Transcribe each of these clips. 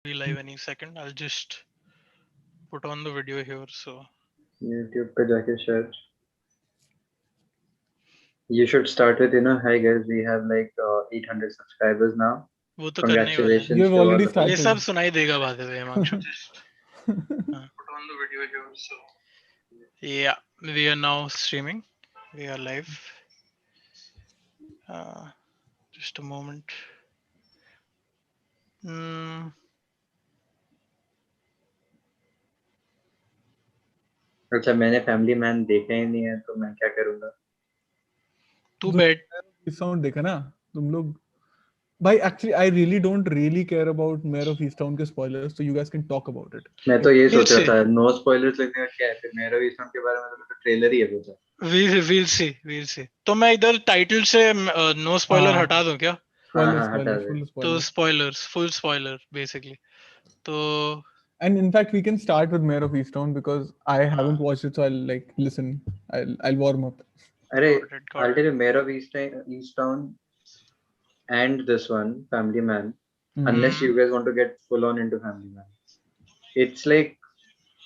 Be live any second. I'll just put on the video here. So YouTube पे जाके search. You should start with, hi guys, we have like 800 subscribers now. वो तो करने ही वाले हैं. You Congratulations have to already all of you. ये सब started. सुनाई देगा बाद में Himanshu. Just put on the video here. So yeah, we are now streaming. We are live. Uh, just a moment. Hmm. अच्छा मैंने फैमिली मैन देखा ही नहीं है तो मैं क्या करूंगा. तू तो बैठ. साउंड देखा ना तुम लोग. भाई actually I really don't really care about mayor of Easttown के spoilers, so you guys can talk about it. मैं तो ये We'll सोच रहा see. था नो स्पॉयलर्स लिखने का क्या है, फिर मेरा भी के बारे में तो ट्रेलर ही है वो. We'll see. We'll see. तो मैं इधर टाइटल से नो स्पॉइलर हाँ. हटा दूं क्या? Spoiler, हाँ हटा spoiler, दे. full तो spoiler. Spoilers, full spoiler basically. तो And in fact, we can start with Mayor of Easttown because I haven't हाँ. watched it, so I'll like listen. I'll warm up. अरे Got it. Got I'll it. tell you, Mayor of Easttown and this one Family Man, unless you guys want to get full on into Family Man, it's like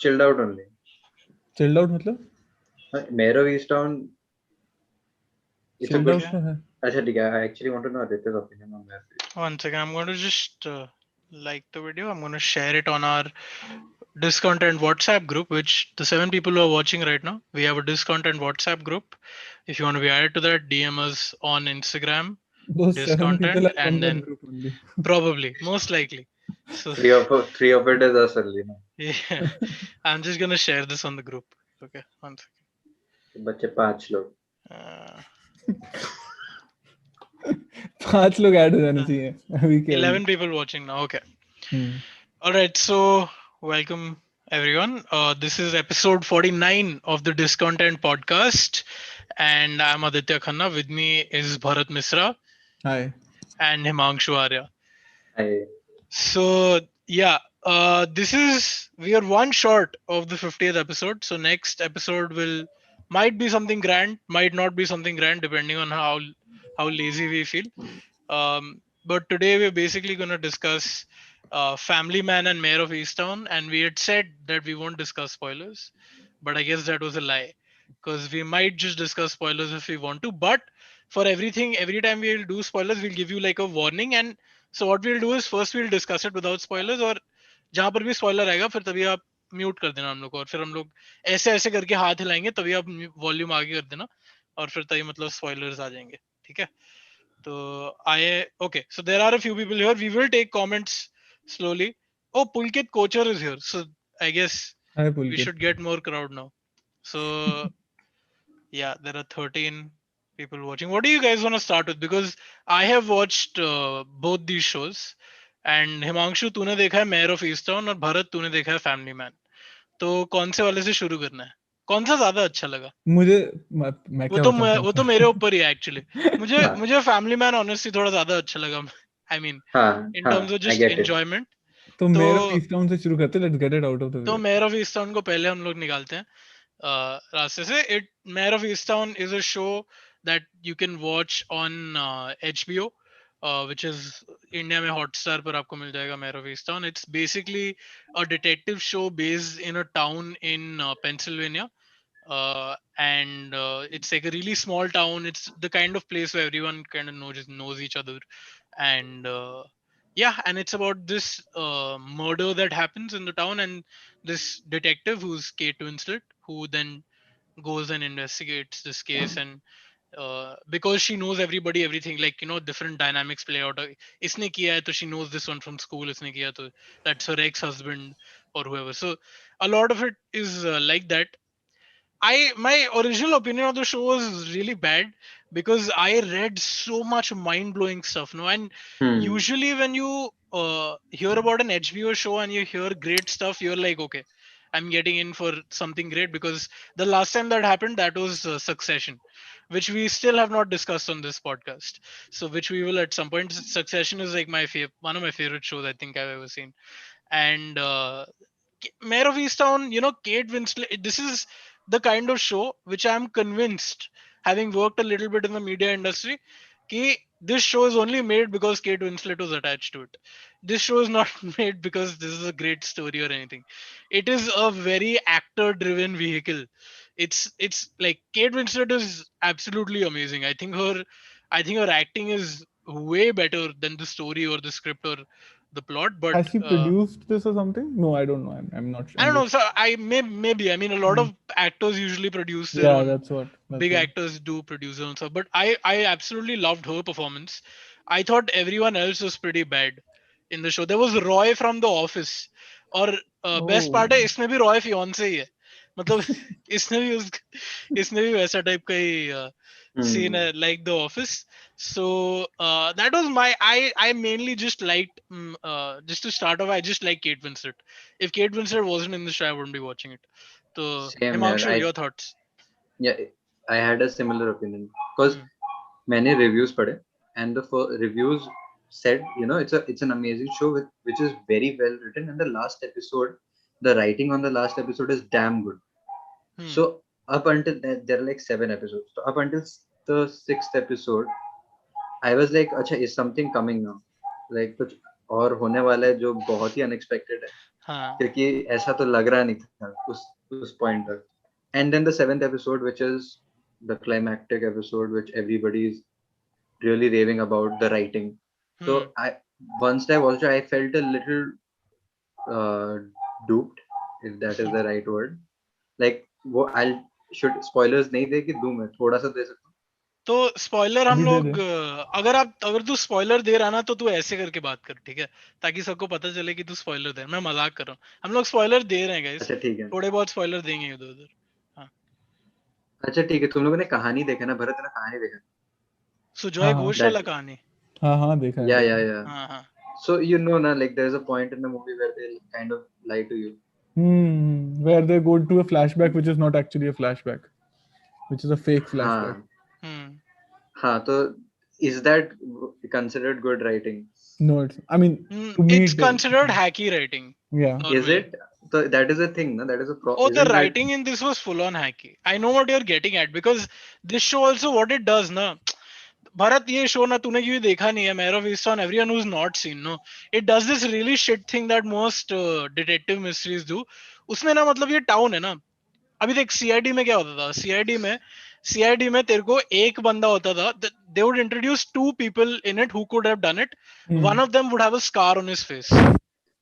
chilled out only. Chilled out मतलब? Mayor of Easttown, it's a Chilled good. out तो है. अच्छा ठीक है, I actually want to know Aditya's opinion on that. One second, I'm going to just like the video. I'm going to share it on our discontent WhatsApp group, which the 7 people who are watching right now, we have a discontent WhatsApp group. If you want to be added to that, DM us on Instagram, Those 7 people discontent, are from and that then group only. probably, most likely. So Three of it is us only, no? yeah, I'm just going to share this on the group. Okay, one second. बच्चे 5 लोग. Uh, 5 लोग add हो जाने चाहिए. अभी क्या 11 people watching now. Okay. Hmm. All right, so welcome everyone. This is episode 49 of the Discontent podcast, and I'm Aditya Khanna. With me is Bharat Misra Hi. and Himanshu Arya. I, So yeah, we are one short of the 50th episode. So next episode will might be something grand, might not be something grand, depending on how lazy we feel. But today we're basically going to discuss Family Man and Mayor of Easttown, and we had said that we won't discuss spoilers, but I guess that was a lie because we might just discuss spoilers if we want to. But for everything, every time we'll do spoilers, we'll give you like a warning. And so what we'll do is first we'll discuss it without spoilers, और जहां पर भी spoiler आएगा फिर तभी आप mute कर देना हम लोग को, और फिर हम लोग ऐसे ऐसे करके हाथ हिलाएंगे तभी आप वॉल्यूम आगे कर देना, और फिर तभी मतलब स्पॉयलर्स आ जाएंगे. ठीक है. तो I okay. So there are a few people here. We will take comments slowly. Oh, Pulkit Kocher is here. So I guess Hi we Pulkit. should get more crowd now. So yeah, there are 13 people watching. What do you guys want to start with? Because I have watched both these shows. And Himanshu तूने देखा है mayor of eastern, और भरत तूने देखा है family man. तो कौन से वाले से शुरू करना है? कौन सा ज्यादा अच्छा लगा? मुझे मैं क्या बताऊं वो तो तुमको? मेरे ऊपर ही है एक्चुअली. मुझे हाँ मुझे फैमिली मैन ऑनेस्टली थोड़ा ज्यादा अच्छा लगा. आई मीन हाँ इन टर्म्स हाँ, of I just get it. Enjoyment. तो तो मेयर ऑफ ईस्टटाउन से शुरू करते हैं. Let's get it out of the way. Mayor of eastern को पहले हम लोग निकालते हैं रास्ते से. It mayor of eastern is a show that you can watch on HBO, which is India में हॉटस्टार पर आपको मिल जाएगा. Mayor of eastern, it's basically a detective show based in a town in Pennsylvania. And it's like a really small town. It's the kind of place where everyone kind of knows each other. And yeah, and it's about this murder that happens in the town, and this detective who's Kate Winslet, who then goes and investigates this case. And because she knows everybody, everything, like, different dynamics play out. Isne kiya hai, to she knows this one from school. Isne kiya, to that's her ex-husband or whoever. So a lot of it is like that. My original opinion of the show was really bad because I read so much mind blowing stuff. No, and Hmm. usually when you hear about an HBO show and you hear great stuff, you're like, okay, I'm getting in for something great. Because the last time that happened, that was Succession, which we still have not discussed on this podcast. So which we will at some point. Succession is like one of my favorite shows I think I've ever seen. And Mayor of Easttown, Kate Winslet. This is the kind of show which I'm convinced, having worked a little bit in the media industry, कि this show is only made because Kate Winslet was attached to it. This show is not made because this is a great story or anything. It is a very actor driven vehicle. It's like Kate Winslet is absolutely amazing. I think her acting is way better than the story or the script or the plot. But Has she produced this or something? No, I don't know. I'm not sure. I I'm don't know. just. So maybe I mean a lot Hmm. of actors usually produce their Yeah, own. that's what. That's Big what. actors do produce their own stuff, but I absolutely loved her performance. I thought everyone else was pretty bad in the show. There was Roy from The Office, और best Oh. Part है इसमें भी Roy fiancée ही है. मतलब इसने भी उस इसने भी वैसा टाइप का ही सीन Hmm. है like The Office. So that was my I mainly just liked just to start off I just like Kate Winslet. If Kate Winslet wasn't in the show I wouldn't be watching it. So Same here. Himanshu, your thoughts? Yeah, I had a similar opinion because Hmm. many reviews पढ़े and the reviews said, it's an amazing show which is very well written, and the last episode, the writing on the last episode is damn good. Hmm. So up until that, there are like 7 episodes. So up until the sixth episode, I was like, अच्छा, is something coming now? Like कुछ और होने वाला है जो बहुत ही unexpected है, हाँ. क्योंकि ऐसा तो लग रहा नहीं था उस point तक. And then the seventh episode, which is the climactic episode, which everybody is really raving about the writing. Hmm. So once I watched it, I felt a little uh, duped, if that is the right word. Like वो I'll should spoilers नहीं दे कि दूं मैं थोड़ा सा दे सकता हूँ. तो स्पॉइलर हम अभी दे लोग दे. अगर तू स्पॉइलर दे रहा ना तो तू ऐसे करके बात कर, ठीक है, ताकि सबको पता चले कि तू स्पॉइलर दे. मैं मजाक कर रहा हूँ, हम लोग स्पॉइलर दे रहे हैं गाइस. अच्छा ठीक है. थोड़े बहुत स्पॉइलर देंगे इधर उधर. हाँ. अच्छा ठीक है, तुम लोगों ने कहानी देखा ना, भरत ने कहानी देखा. हाँ सुजॉय हाँ घोष वाला That कहानी. हाँ देखा है yeah देखा yeah है. yeah. हाँ हाँ. So like there's a point in the movie where they kind of lie to you. Where they go to a flashback, which is not actually a flashback, which is a fake flashback. हाँ हम्म. हाँ. तो is that considered good writing? No, it's. I mean, to me, It's considered hacky writing yeah. Is normally. it? So that is a thing, no? That is a Oh, the isn't that? writing in this was full on hacky. I know what you're getting at because this show also what it does na. Bharat, ये show ना तूने क्यों देखा नहीं है? Mare of Easttown, everyone who's not seen, no, it does this really shit thing that most detective mysteries do. उसमें ना मतलब ये town है ना. अभी देख सीआईडी में क्या होता था. सीआईडी में तेरे को एक बंदा होता था. They would introduce two people in it who could have done it. One of them would have a scar on his face.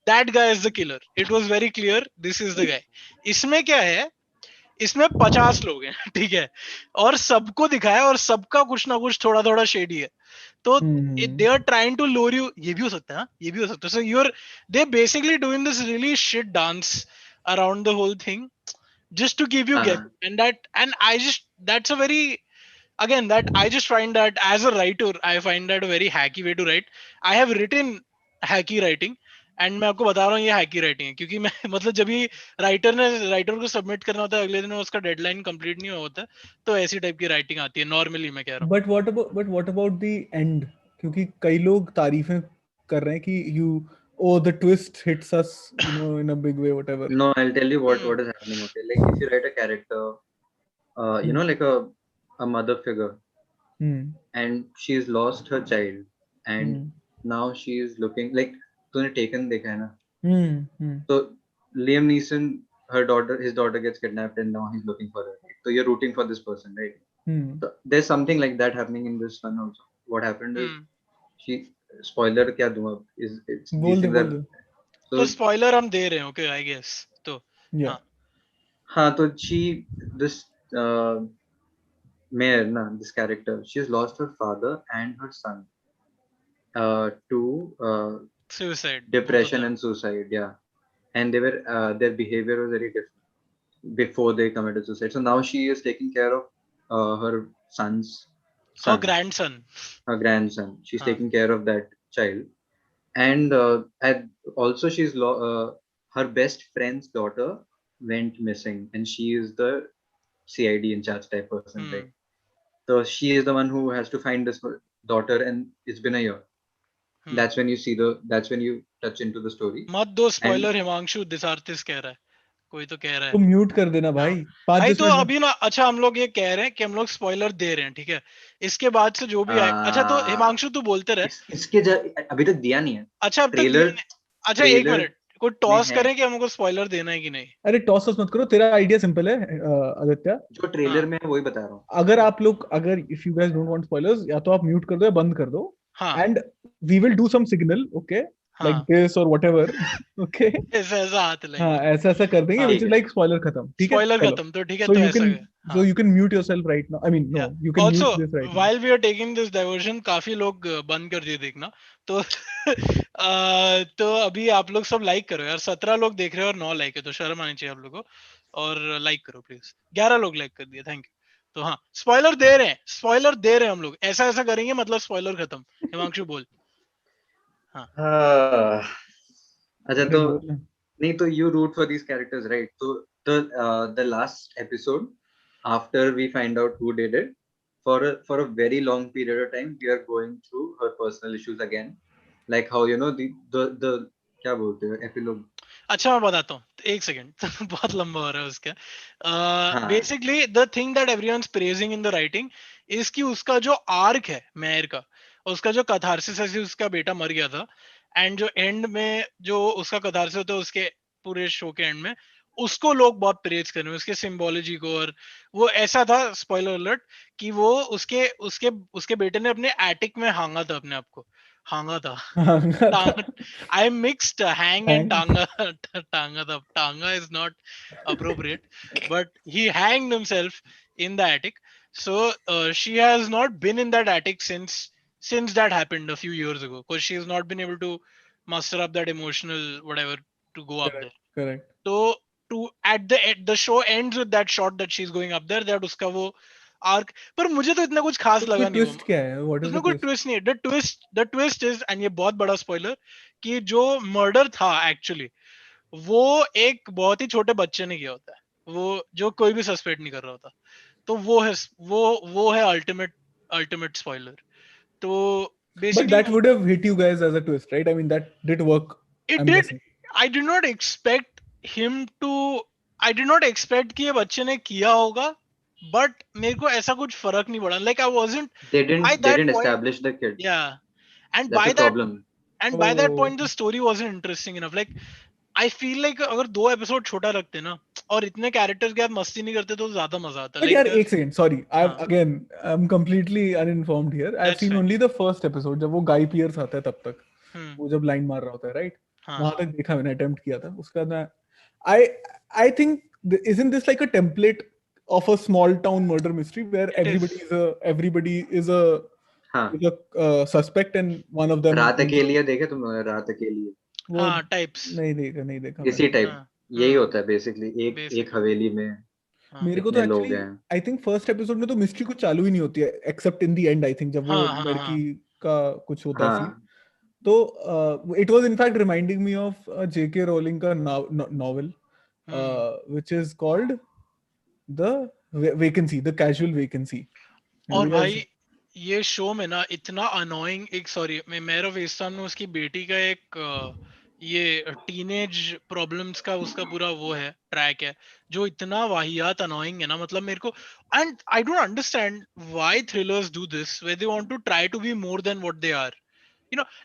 That guy is the killer. It was very clear. This is the guy. इसमें क्या है, इसमें 50 लोग हैं ठीक है, और सबको दिखाया और सबका कुछ ना कुछ थोड़ा थोड़ा शेडी है. तो दे आर ट्राइंग टू लोर यू. ये भी हो सकता है, हाँ, ये भी हो सकता है. So you are they basically doing this really shit dance around the whole thing just to keep you हाँ. guessing. And I just that's a very again that I just find that as a writer I find that a very hacky way to write. I have written hacky writing and मैं आपको बता रहा हूँ ये हैकी writing है क्योंकि मैं मतलब जब भी राइटर को सबमिट करना होता है अगले दिन उसका डेडलाइन कंप्लीट नहीं हुआ होता, तो ऐसी टाइप की राइटिंग आती है नॉर्मली. मैं कह रहा हूँ. But what about the end? क्योंकि कई लोग तारीफें कर रहे हैं कि the twist hits us, in a big way, whatever. No, I'll tell you what Hmm. is happening. Okay, like if you write a character, Hmm. like a mother figure, Hmm. and she's lost her child, and Hmm. now she is looking like तूने taken देखा है ना. Hmm. Hmm. So Liam Neeson, his daughter gets kidnapped, and now he's looking for her. Right? So you're rooting for this person, right? Hmm. So there's something like that happening in this one also. What happened is Hmm. she spoiler क्या दूँ अब, is it's these बोल दे things बोल are. दे. तो So spoiler हम दे रहे हैं okay I guess. तो Yeah. हाँ. हाँ तो this uh, Mare na this character, she's lost her father and her son to Suicide, both of depression them. and suicide. Yeah, and their behavior was very different before they committed suicide. So now she is taking care of her son's Her son, grandson. her grandson. She's हाँ. taking care of that child, and also her best friend's daughter went missing, and she is the CID in charge type person, right? Hmm. So she is the one who has to find this daughter, and it's been a year. Hmm. That's when you touch into the story. मत दो And spoiler Himanshu, this artist कह रहा है. कोई तो कह रहा तो है। म्यूट कर देना हाँ भाई, 5 भाई, 10 तो मिनट में। अभी ना, अच्छा हम लोग ये कह रहे हैं कि हम लोग स्पॉइलर दे रहे हैं, ठीक है। इसके बाद से जो भी आए, अच्छा तो आ, हिमांशु तू बोलते रहे। अभी तक दिया नहीं है अच्छा अब तक दिया ट्रेलर। नहीं। अच्छा एक ट्रेलर मिनट, कोई में टॉस है, करें कि हमको स्पॉइलर देना है कि नहीं। अरे टॉस मत करो, तेरा आइडिया सिंपल है आदित्य। जो ट्रेलर हाँ में है वही बता रहा हूँ। अगर आप लोग, अगर if you guys don't want spoilers, या तो आप म्यूट कर दो या बंद कर दो, हाँ and we will do some signal, okay, like हाँ। दिस और व्हाटएवर, ओके। ऐसा ऐसा हाथ हाँ, लेंगे। ऐसा ऐसा कर देंगे हाँ विच ठीक इज है। लाइक स्पॉइलर खत्म, ठीक है, स्पॉइलर चलो। खत्म, तो ठीक है, सो तो यू ऐसा कैन, है, सो हाँ। You can mute yourself right now, I mean no, yeah you can also mute this right now. While we are taking this diversion, काफी लोग बंद कर दिए देखना, तो तो अभी आप लोग सब लाइक करो यार, 17 लोग देख रहे हो और 9 लाइक है, तो शर्म आनी चाहिए आप लोगों को। और लाइक करो प्लीज, 11 लोग लाइक कर दिए, थैंक यू। तो हाँ, स्पॉइलर दे रहे हैं, स्पॉइलर दे रहे हैं हम लोग, ऐसा ऐसा करेंगे मतलब स्पॉइलर खत्म। हिमांशु बोल। हाँ हाँ, अच्छा अरे तो बोल ना। नहीं तो you root for these characters, right? तो the last episode after we find out who did it, for a very long period of time we are going through her personal issues again, like how you know the क्या बोलते हैं epilogue। अच्छा मैं बताता हूँ, एक second बहुत लंबा हो रहा है उसका। हाँ basically the thing that everyone praising in the writing is कि उसका जो आर्क है मेयर का, उसका जो कथारसिस है, उसका बेटा मर गया था, एंड जो एंड में जो उसका कथारसिस होता है उसके पूरे शो के एंड में, उसको लोग बहुत प्रेज कर रहे हैं, उसके सिंबोलॉजी को। और वो ऐसा था, स्पॉइलर अलर्ट, कि वो उसके उसके उसके बेटे ने अपने एटिक में हांगा था अपने आप को, हांगा था। हाँ, टांग, I mixed hang and Hang. tanga. Tanga, the tanga is not appropriate, but he hanged himself in the attic. So she has not been in that attic since that happened a few years ago, because she has not been able to muster up that emotional whatever to go up there. Correct, correct. So to at the show ends with that shot that she's going up there, that उसका वो arc. पर मुझे तो इतना कुछ तो खास उसमें लगा नहीं वो। ट्विस्ट क्या है, व्हाट इज उसमें द कोई ट्विस्ट? ट्विस्ट नहीं है। द ट्विस्ट इज, एंड ये बहुत बड़ा स्पॉइलर, कि जो मर्डर था एक्चुअली, वो एक बहुत ही छोटे बच्चे ने किया होता है, वो जो कोई भी सस्पेक्ट नहीं कर रहा होता। तो वो है, वो है अल्टीमेट अल्टीमेट स्पॉइलर। तो But basically that would have hit you guys as a twist, right? I mean, that did work, it I'm did, guessing. I did not expect him to, I did not expect कि ये बच्चे ने किया होगा, but मेरे को ऐसा कुछ फर्क नहीं पड़ा, like I wasn't buy they that didn't point. establish the kid, या and that's the by that, problem। and by that Oh, point the story wasn't interesting enough, like I feel like अगर 2 episode छोटा रखते ना और इतने characters के साथ मस्ती नहीं करते तो ज्यादा मजा आता, but लाइक यार देयर। एक second, sorry. हाँ I'm completely uninformed here. I've that's seen fine. only the first episode, जब वो गाय पियर्स आता है तब तक, हम्म। वो जब लाइन मार रहा होता है, राइट? हाँ वहां तक देखा, मैंने अटेम्प्ट किया था, उसका मैं, I I think isn't this like a template of a small town murder mystery where it is. everybody हाँ, is a suspect and one of them रात is अकेलिए देखे तुम, रात अकेलिए वो हाँ टाइप्स। नहीं देखा इसी मैंने। टाइप। हाँ यही होता है बेसिकली, एक एक बेसिकली। हवेली में हाँ मेरे को तो इतने लोग एक्चुअली, हैं। आई थिंक फर्स्ट एपिसोड में तो मिस्ट्री कुछ चालू ही नहीं होती है accept in the end, I think जब वो हाँ हाँ लड़की हाँ। का कुछ होता है सीन। हाँ तो it was in fact reminding me of JK Rowling का novel hmm. Which is called the vacancy, the casual vacancy. और यू गाइस, भाई ये शो में ना इतना अनोइंग, एक सॉरी मैं मेयर ऑफ ईस्टर्न में उसकी बेटी का एक ये टीनेज प्रॉब्लम्स का उसका पूरा वो है, ट्रैक है, जो इतना वाहियात अनोइंग है ना, मतलब मेरे को। And I don't understand why thrillers do this where they want to try to be more than what they are.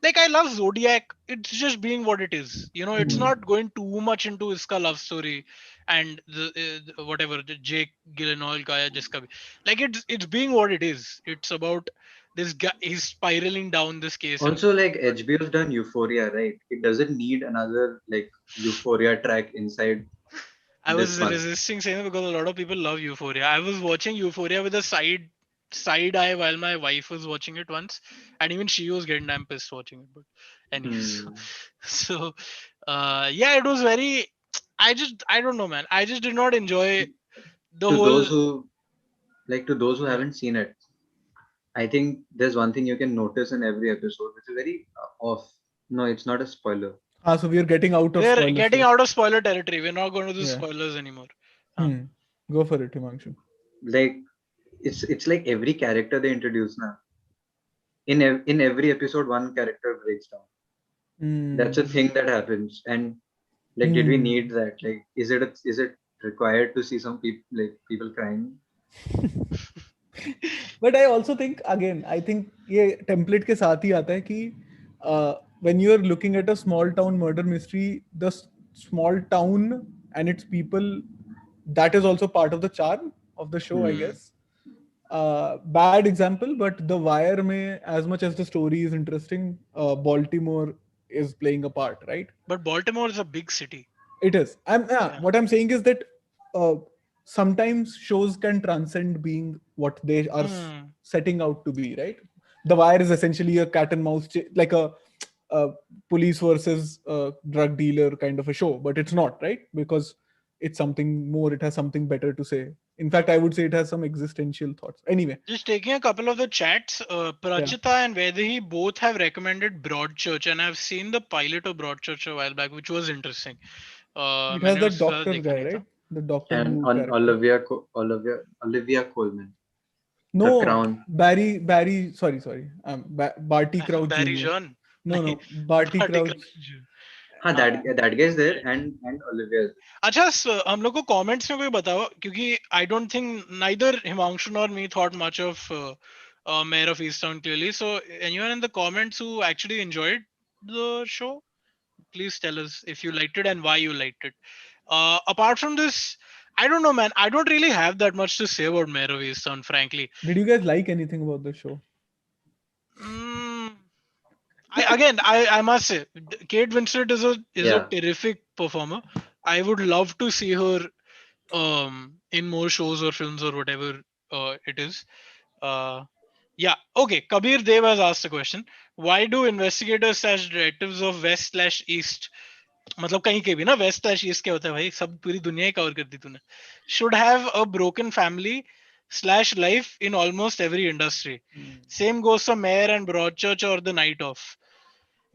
Like I love Zodiac, it's just being what it is. It's not going too much into iska love story and whatever the Jake Gyllenhaal ka hai jiska bhi, like it's being what it is. It's about this guy, he's spiraling down this case and also like HBO's done Euphoria, right? It doesn't need another like Euphoria track inside I this was one. resisting saying it because a lot of people love Euphoria. I was watching Euphoria with a side eye while my wife was watching it once, and even she was getting damn pissed watching it. But anyways, Hmm. so yeah, it was very. I don't know, man. I just did not enjoy the To whole. those who to those who Yeah. haven't seen it, I think there's one thing you can notice in every episode, which is very off. No, it's not a spoiler. हाँ, so we are getting out of We're spoilers getting here. out of spoiler territory. We're not going to do Yeah. spoilers anymore. Huh. Hmm. Go for it, Himanshu. Like it's like every character they introduce now. In every episode, one character breaks down. That's a Hmm. thing that happens, and Like, did we need Hmm. that? Like, is it required to see some people, like people crying? But I also think, again, I think ये template के साथ ही आता है कि when you are looking at a small town murder mystery, the small town and its people, that is also part of the charm of the show, I Hmm. Hmm. guess. Bad example, but The Wire may, as much as the story is interesting, Baltimore is playing a part, right? But Baltimore is a big city. It is. Yeah, Yeah. what I'm saying is that uh, sometimes shows can transcend being what they are Hmm. setting out to be, right? The Wire is essentially a cat and mouse, like a police versus drug dealer kind of a show, but it's not, right? Because it's something more, it has something better to say. In fact, I would say it has some existential thoughts. Anyway, Just taking a couple of the chats, yeah. Prachita and Vedahi both have recommended Broadchurch, and I've seen the pilot of Broadchurch a while back, which was interesting. It has मैंने that उसका doctor देखा guy, नहीं right? था. The Doctor And Who on character. Olivia Colman, The No, Crown. Barry. Sorry. Barty Crouch Barry Jr. John. No, नहीं, Barty Barty Crouch. Crouch. हाँ, हाँ. that guy is there, and Olivia is अच्छा, हम लोग को comments में कोई बताओ, क्योंकि आई don't think neither Himanshu nor me thought much of Mayor of Easttown clearly. So anyone in the comments who actually enjoyed the show, please tell us if you liked it and why you liked it. Apart from this, I don't know, man. I don't really have that much to say about Mayor of Easttown, frankly. Did you guys like anything about the show? Mm, No, I must say, Kate Winslet is a yeah. terrific performer. I would love to see her in more shows or films or whatever it is. Uh, yeah, okay. Kabir Dev has asked a question. Why do investigators slash detectives of West slash East, मतलब कहीं के भी ना, waste slash east क्या होता है भाई, सब पूरी दुनिया ही कवर कर दी तूने, should have a broken family slash life in almost every industry. Same goes for Mayor and Broadchurch or The Night Of.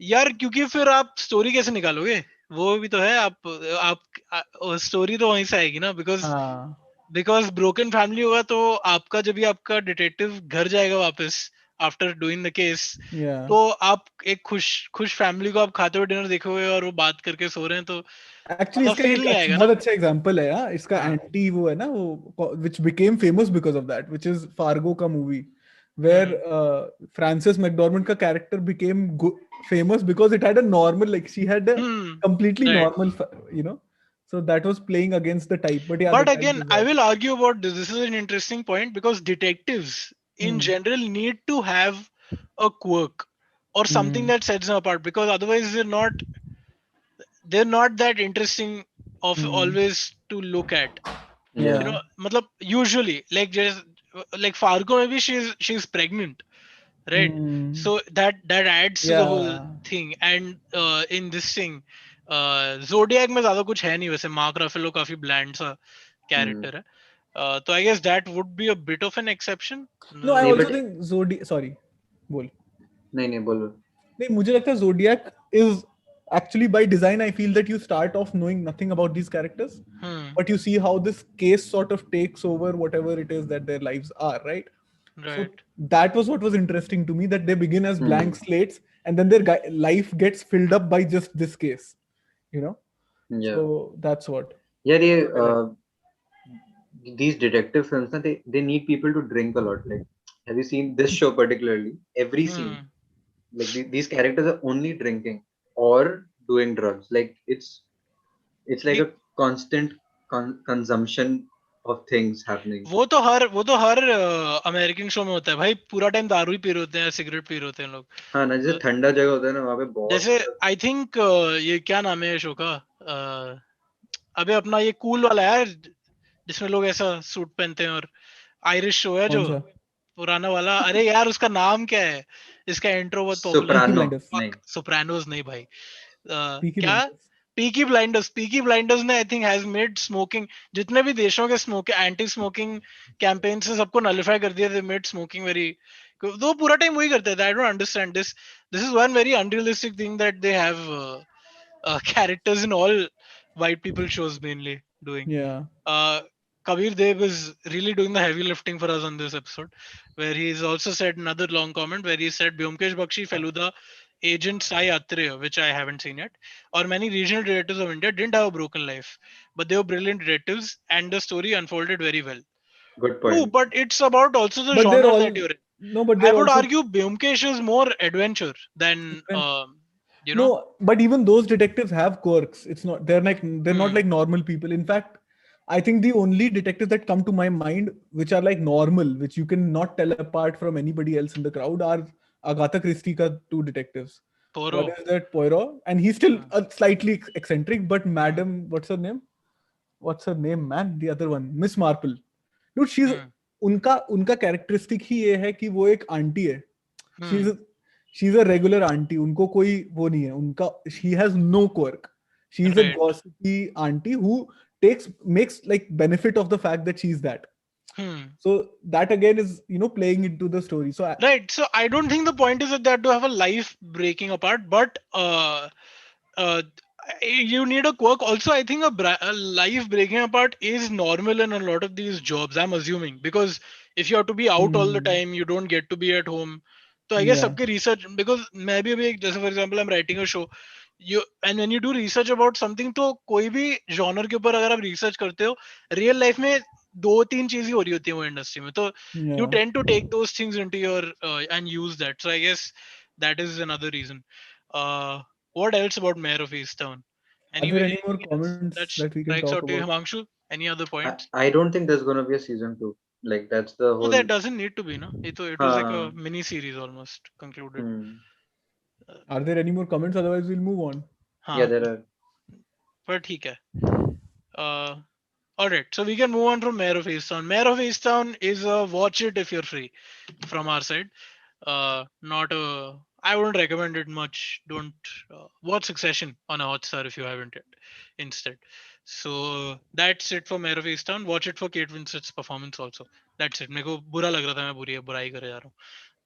यार क्योंकि फिर आप स्टोरी कैसे निकालोगे, वो भी तो है. आप स्टोरी तो वहीं से आएगी ना, हाँ, बिकॉज ब्रोकन फैमिली होगा तो आपका, जब भी आपका डिटेक्टिव घर जाएगा वापस after doing the case, yeah. तो आप एक खुश खुश फैमिली को आप खाते हुए डिनर देखोगे और वो बात करके सो रहे हैं, तो Actually, मतलब इसका फील एक नहीं आएगा बहुत ना. अच्छा एग्जांपल है यार. इसका हाँ. एंटी वो है ना, वो which became famous because of that, which is Fargo का movie, where hmm. Frances McDormand का character became famous because it had a normal, like she had a completely right. normal, so that was playing against the type. But yeah, the But type again, is I that. will argue about this. This is an interesting point because detectives in Hmm. general need to have a quirk or something Hmm. that sets them apart, because otherwise they're not that interesting of Hmm. always to look at. Yeah. Matlab, usually, like just like Fargo, maybe she's pregnant, right? Hmm. So that adds to the whole Yeah. thing. And in this thing, Zodiac में ज्यादा कुछ है नहीं वैसे. Mark Ruffalo काफी bland सा Hmm. character है. तो I guess that would be a bit of an exception. No, I नहीं, also but think Zodiac. Sorry, बोल. नहीं बोलो. नहीं, मुझे लगता है Zodiac is actually by design. I feel that you start off knowing nothing about these characters, Hmm. but you see how this case sort of takes over whatever it is that their lives are, right? So Right. that was what was interesting to me, that they begin as blank Hmm. slates and then their life gets filled up by just this case, you know. Yeah. So that's what यार, ये I like. these detective films ना, they need people to drink a lot. Like, have you seen this show particularly? Every scene, Hmm. like these characters are only drinking or doing drugs. Like, it's like नहीं, a constant consumption of things happening. वो तो हर American show में होता है भाई. पूरा time दारू ही P रहे होते हैं, सिगरेट पी रहे होते हैं लोग. हाँ ना, जैसे ठंडा जगह होता है ना, वहाँ पे बहुत जैसे मतलब. आई थिंक ये क्या नाम है शो का, अबे अपना ये कूल वाला है यार, जिसमें लोग ऐसा सूट पहनते हैं, और आयरिश शो है जो कौन सा? पुराना वाला. अरे यार उसका नाम क्या है, इसका इंट्रो बहुत पॉपुलर है. Peaky Soprano. Blinders. नहीं. फक, सोप्रानोस नहीं भाई. Peaky क्या, Blinders. पीकी ब्लाइंडर्स ने I think has made smoking, जितने भी देशों के एंटी स्मोकिंग कैंपेन से सबको नलिफाई कर दिया. दे मेड स्मोकिंग वेरी, तो पूरा टाइम वही करते थे. आई don't understand this. This is one very unrealistic thing that they have characters in all white people shows mainly doing. Yeah. uh, Kabir Dev is really doing the heavy lifting for us on this episode, where he's also said another long comment where he said Byomkesh Bakshi Feluda Agent Sai Atreya, which I haven't seen yet, or many regional detectives of India didn't have a broken life, but they were brilliant detectives, and the story unfolded very well. Good True, point. but it's about also the But they're genre that all you're in. no, but I they're would also argue Byomkesh is more adventure than, even you know. no, but even those detectives have quirks. It's not they're not Hmm. like normal people. In fact, I think the only detectives that come to my mind which are like normal, which you can not tell apart from anybody else in the crowd, are Agatha Christie ka two detectives. One Poirot. is that Poirot, and he's still Hmm. slightly eccentric, but Hmm. Madam, what's her name, man? The other one, Miss Marple. Dude, she's Hmm. उनका उनका characteristic ही ये है कि वो एक aunty है. Hmm. She's she's a regular auntie. उनको कोई वो नहीं है. उनका she has no quirk. She's a Right. gossipy auntie who makes like benefit of the fact that she's that. Hmm. So that again is playing into the story. So Right. So I don't think the point is that they have to have a life breaking apart, but uh, you need a quirk. Also, I think a life breaking apart is normal in a lot of these jobs. I'm assuming because if you have to be out all the hmm, time, you don't get to be at home. So I guess yeah, सबके research because maybe अभी जैसे for example I'm writing a show, you and when you do research about something तो कोई भी genre के ऊपर अगर आप research करते हो real life में दो तीन चीज ही हो रही होती है वो इंडस्ट्री में तो you yeah. tend to take those things into your and use that. So I guess that is another reason. Uh, what else about Mayor of Easttown? Are there any more Anything else comments that that we can strikes talk out to you, about? Himanshu? Any other points? I don't think there's gonna be a season two. Like that's the No, whole. that doesn't need to be. No, it was like a Huh. mini series almost concluded. Hmm. Uh, Are there any more comments? Otherwise, we'll move on. Yeah, हाँ, there are. पर ठीक है. Uh, all right, so we can move on from Mayor of Easttown. Mayor of Easttown is a watch it if you're free from our side. Not a. I wouldn't recommend it much. Don't watch Succession on a Hotstar if you haven't yet. Instead, so that's it for Mayor of Easttown. Watch it for Kate Winslet's performance also. That's it. मेरे को बुरा लग रहा था मैं बुराई करे जा रहा हूँ.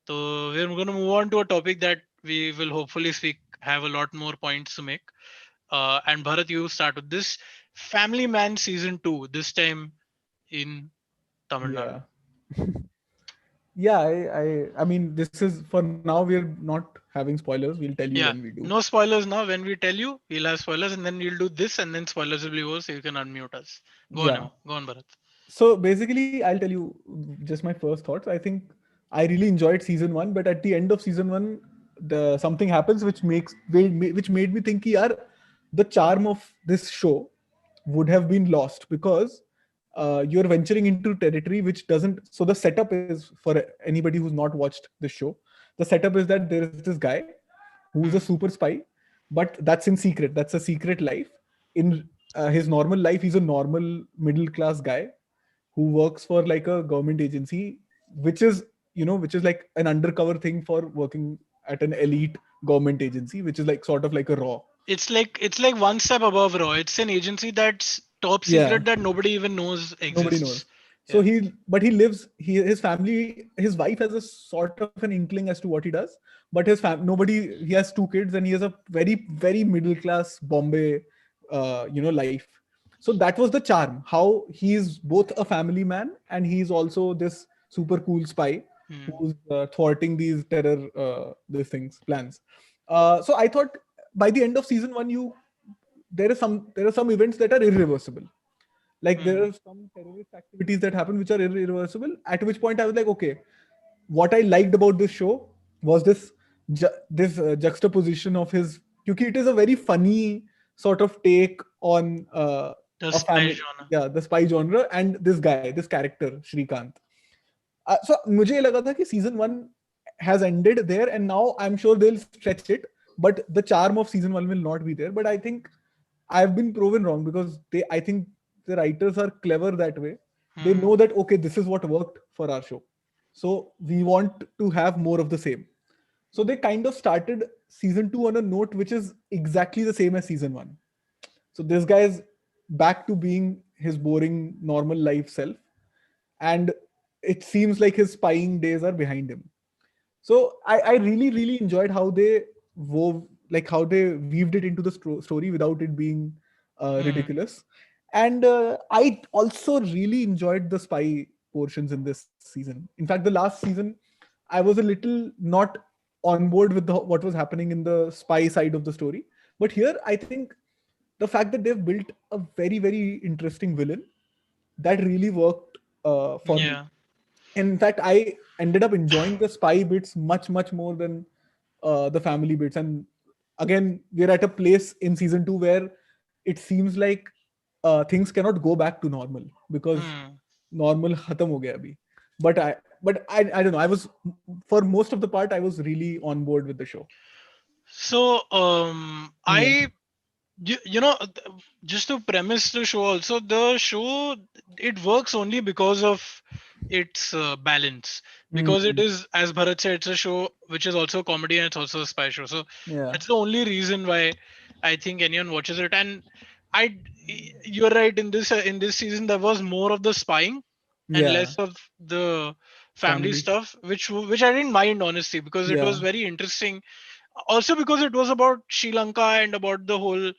So we're going to move on to a topic that we will hopefully speak have a lot more points to make. And Bharat, you start with this Family Man season 2. This time in Tamil Nadu. Yeah. Yeah, I mean, this is for now. We're not having spoilers. We'll tell you when Yeah, we do. no spoilers now. When we tell you, we'll have spoilers, and then we'll do this, and then spoilers will be over, so you can unmute us. Go on, Yeah. Emma. Go on, Bharat. So basically, I'll tell you just my first thoughts. I think I really enjoyed season one, but at the end of season one, the something happens which made me think, yaar, the charm of this show would have been lost because you're venturing into territory which doesn't. So the setup is for anybody who's not watched the show. The setup is that there is this guy who's a Hmm. super spy, but that's in secret. That's a secret life. In his normal life, he's a normal middle class guy who works for like a government agency, which is which is like an undercover thing for working at an elite government agency, which is like sort of like a raw. It's like one step above Raw. It's an agency that's top Yeah, secret that nobody even knows nobody exists. knows. So Yeah. but he lives. His family, his wife has a sort of an inkling as to what he does, but nobody. He has two kids, and he has a very middle class Bombay, life. So that was the charm. How he's both a family man and he's also this super cool spy Hmm. who's thwarting these terror these things plans. So I thought by the end of season one, there are some events that are irreversible. Like there Hmm. are some terrorist activities that happen which are irreversible. At which point I was like, okay, what I liked about this show was this juxtaposition of his, because it is a very funny sort of take on The a spy family, genre. yeah, the spy genre, and this character Shrikant. So मुझे ये लगा था कि season one has ended there, and now I'm sure they'll stretch it, but the charm of season one will not be there. But I think I've been proven wrong because I think the writers are clever that way. They Hmm. know that okay, this is what worked for our show, so we want to have more of the same. So they kind of started season two on a note which is exactly the same as season one. So this guy is back to being his boring normal life self, and it seems like his spying days are behind him. So I really enjoyed how they how they weaved it into the story without it being Hmm. ridiculous. And I also really enjoyed the spy portions in this season. In fact, the last season I was a little not on board with what was happening in the spy side of the story. But here, I think the fact that they've built a very, very interesting villain that really worked for me. Yeah. And in fact, I ended up enjoying the spy bits much, much more than the family bits. And again, we're at a place in season 2 where it seems like things cannot go back to normal because Hmm. normal khatam ho gaya abhi. But I don't know. I was, for most of the part, I was really on board with the show. So Yeah. I you know just to premise the show also, the show, it works only because of its balance, because it Mm. is, as Bharat said, it's a show which is also a comedy and it's also a spy show, so Yeah. that's the only reason why I think anyone watches it. And I you're right, in this season there was more of the spying and Yeah. less of the family Family. stuff, which I didn't mind honestly, because it was Yeah. very interesting. Also because it was about Sri Lanka and about the whole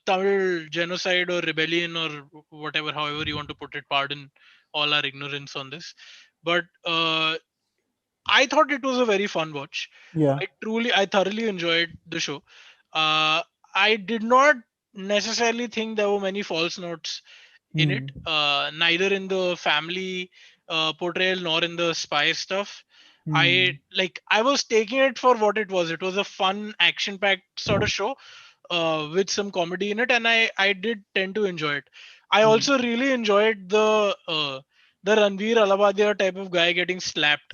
Tamil genocide or rebellion or whatever, however you want to put it. Pardon all our ignorance on this, but I thought it was a very fun watch. Yeah. I thoroughly enjoyed the show. I did not necessarily think there were many false notes in it, Hmm. neither in the family portrayal nor in the spy stuff. Hmm. I was taking it for what it was. It was a fun, action-packed sort of show with some comedy in it, and I did tend to enjoy it. I Hmm. also really enjoyed the Ranveer Alabadia type of guy getting slapped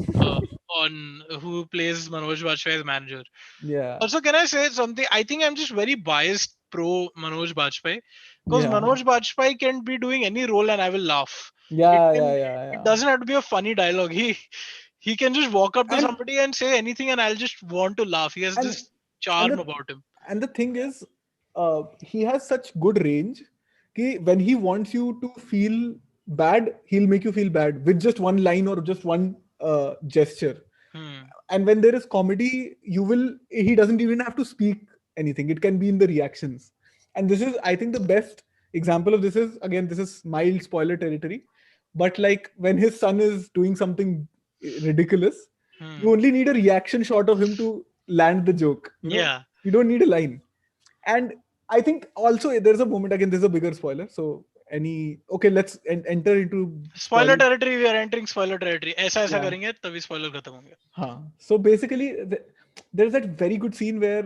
on who plays Manoj Bajpayee's manager. Yeah. Also, can I say something? I think I'm just very biased pro Manoj Bajpayee, because Yeah. Manoj Bajpayee can be doing any role and I will laugh. Yeah. Yeah. Yeah. It Yeah. doesn't have to be a funny dialogue. He can just walk up to And somebody and say anything and I'll just want to laugh. He has and this and charm the about him. and the thing is, he has such good range. When he wants you to feel bad, he'll make you feel bad with just one line or just one gesture. Hmm. And when there is comedy, he doesn't even have to speak anything. It can be in the reactions. And this is, I think, the best example of this is, again, this is mild spoiler territory, but like when his son is doing something ridiculous, you Hmm. only need a reaction shot of him to land the joke. Yeah. You don't need a line. And I think also there's a moment, again, this is a bigger spoiler, so any okay, let's enter into Spoiler spoiler. territory, we are entering spoiler territory. ऐसा ऐसा Yeah. करेंगे तभी spoiler खत्म होंगे. So basically, there's that very good scene where,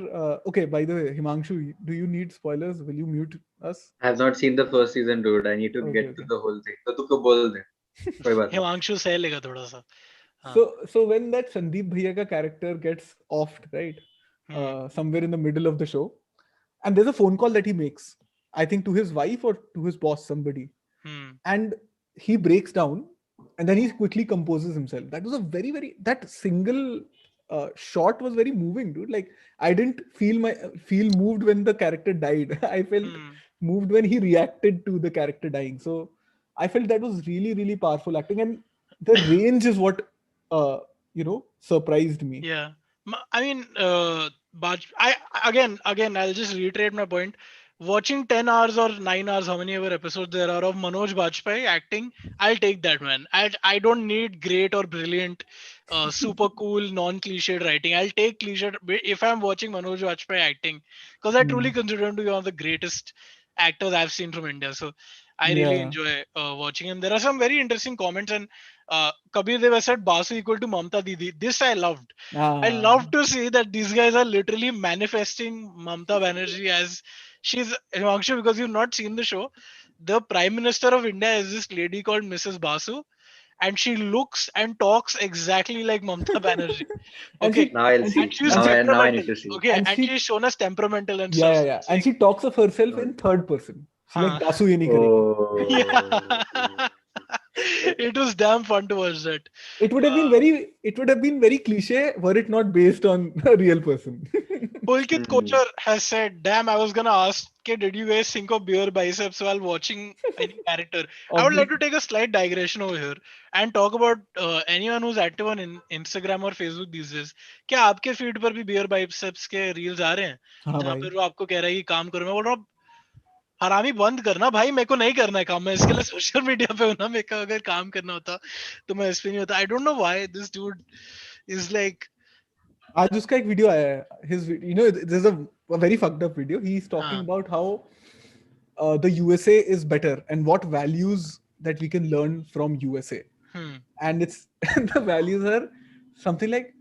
okay, by the way, Himanshu, do you need spoilers? Will you mute us? I have not seen the first season, dude. I need to Okay, get to okay. the whole thing. तो तुमको बोल दे, कोई बात नहीं. हिमांशु सह लेगा थोड़ा सा. हाँ. So when that Sandeep Bhaiya ka character gets offed, right, Hmm. somewhere in the middle of the show, and there's a phone call that he makes, I think to his wife or to his boss, somebody, Hmm. and he breaks down, and then he quickly composes himself. That was a very, very, that single shot was very moving, dude. Like, I didn't feel moved when the character died. I felt Hmm. moved when he reacted to the character dying. So I felt that was really, really powerful acting, and the range is what surprised me. Yeah. I mean, again, I'll just reiterate my point. Watching 10 hours or 9 hours, how many ever episodes there are of Manoj Bajpayee acting, I'll take that, man. I don't need great or brilliant, super cool, non-cliched writing. I'll take cliched if I'm watching Manoj Bajpayee acting, because I truly Hmm. consider him to be one of the greatest actors I've seen from India. So I really Yeah. enjoy watching him. There are some very interesting comments, and Kabir Dev has said Basu equal to Mamta Didi. This I loved. I Ah. love to see that these guys are literally manifesting Mamta Banerjee as she's Himanshu, because you've not seen the show. The Prime Minister of India is this lady called Mrs. Basu, and she looks and talks exactly like Mamta Banerjee. and Okay. she Now I'll and And she see. she's and she Now I temperamental. need to see. Okay. and And she she's shown us temperamental and Yeah, stuff. yeah, So yeah. it's And like, she talks of herself God. in third person. She's like, huh. Basu ye nahi karegi. Oh. Yeah. It was damn fun to watch that. Uh, It would have been very cliche were it not based on a real person. Pulkit Hmm. Kochar has said, "Damn, I was gonna ask, okay, did you guys think of beer biceps while watching any character?" I would like to Obviously. take a slight digression over here and talk about anyone who's active on Instagram or Facebook these days. क्या आपके feed पर भी beer biceps के reels आ रहे हैं हाँ जहाँ भाई. पर वो आपको कह रहा है कि काम करो? मैं बोल रहा हूँ हरामी बंद करना भाई, मेरे को नहीं करना है काम, मैं इसके लिए सोशल मीडिया पे हूं ना, मेरे को अगर काम करना होता तो मैं इस पे नहीं होता. आई don't know why this dude is like आज उसका एक वीडियो आया है. You know, there's a very fucked up video. He's talking हाँ. about how the USA is better and what values that we can learn from USA. Hmm. And it's the values are something like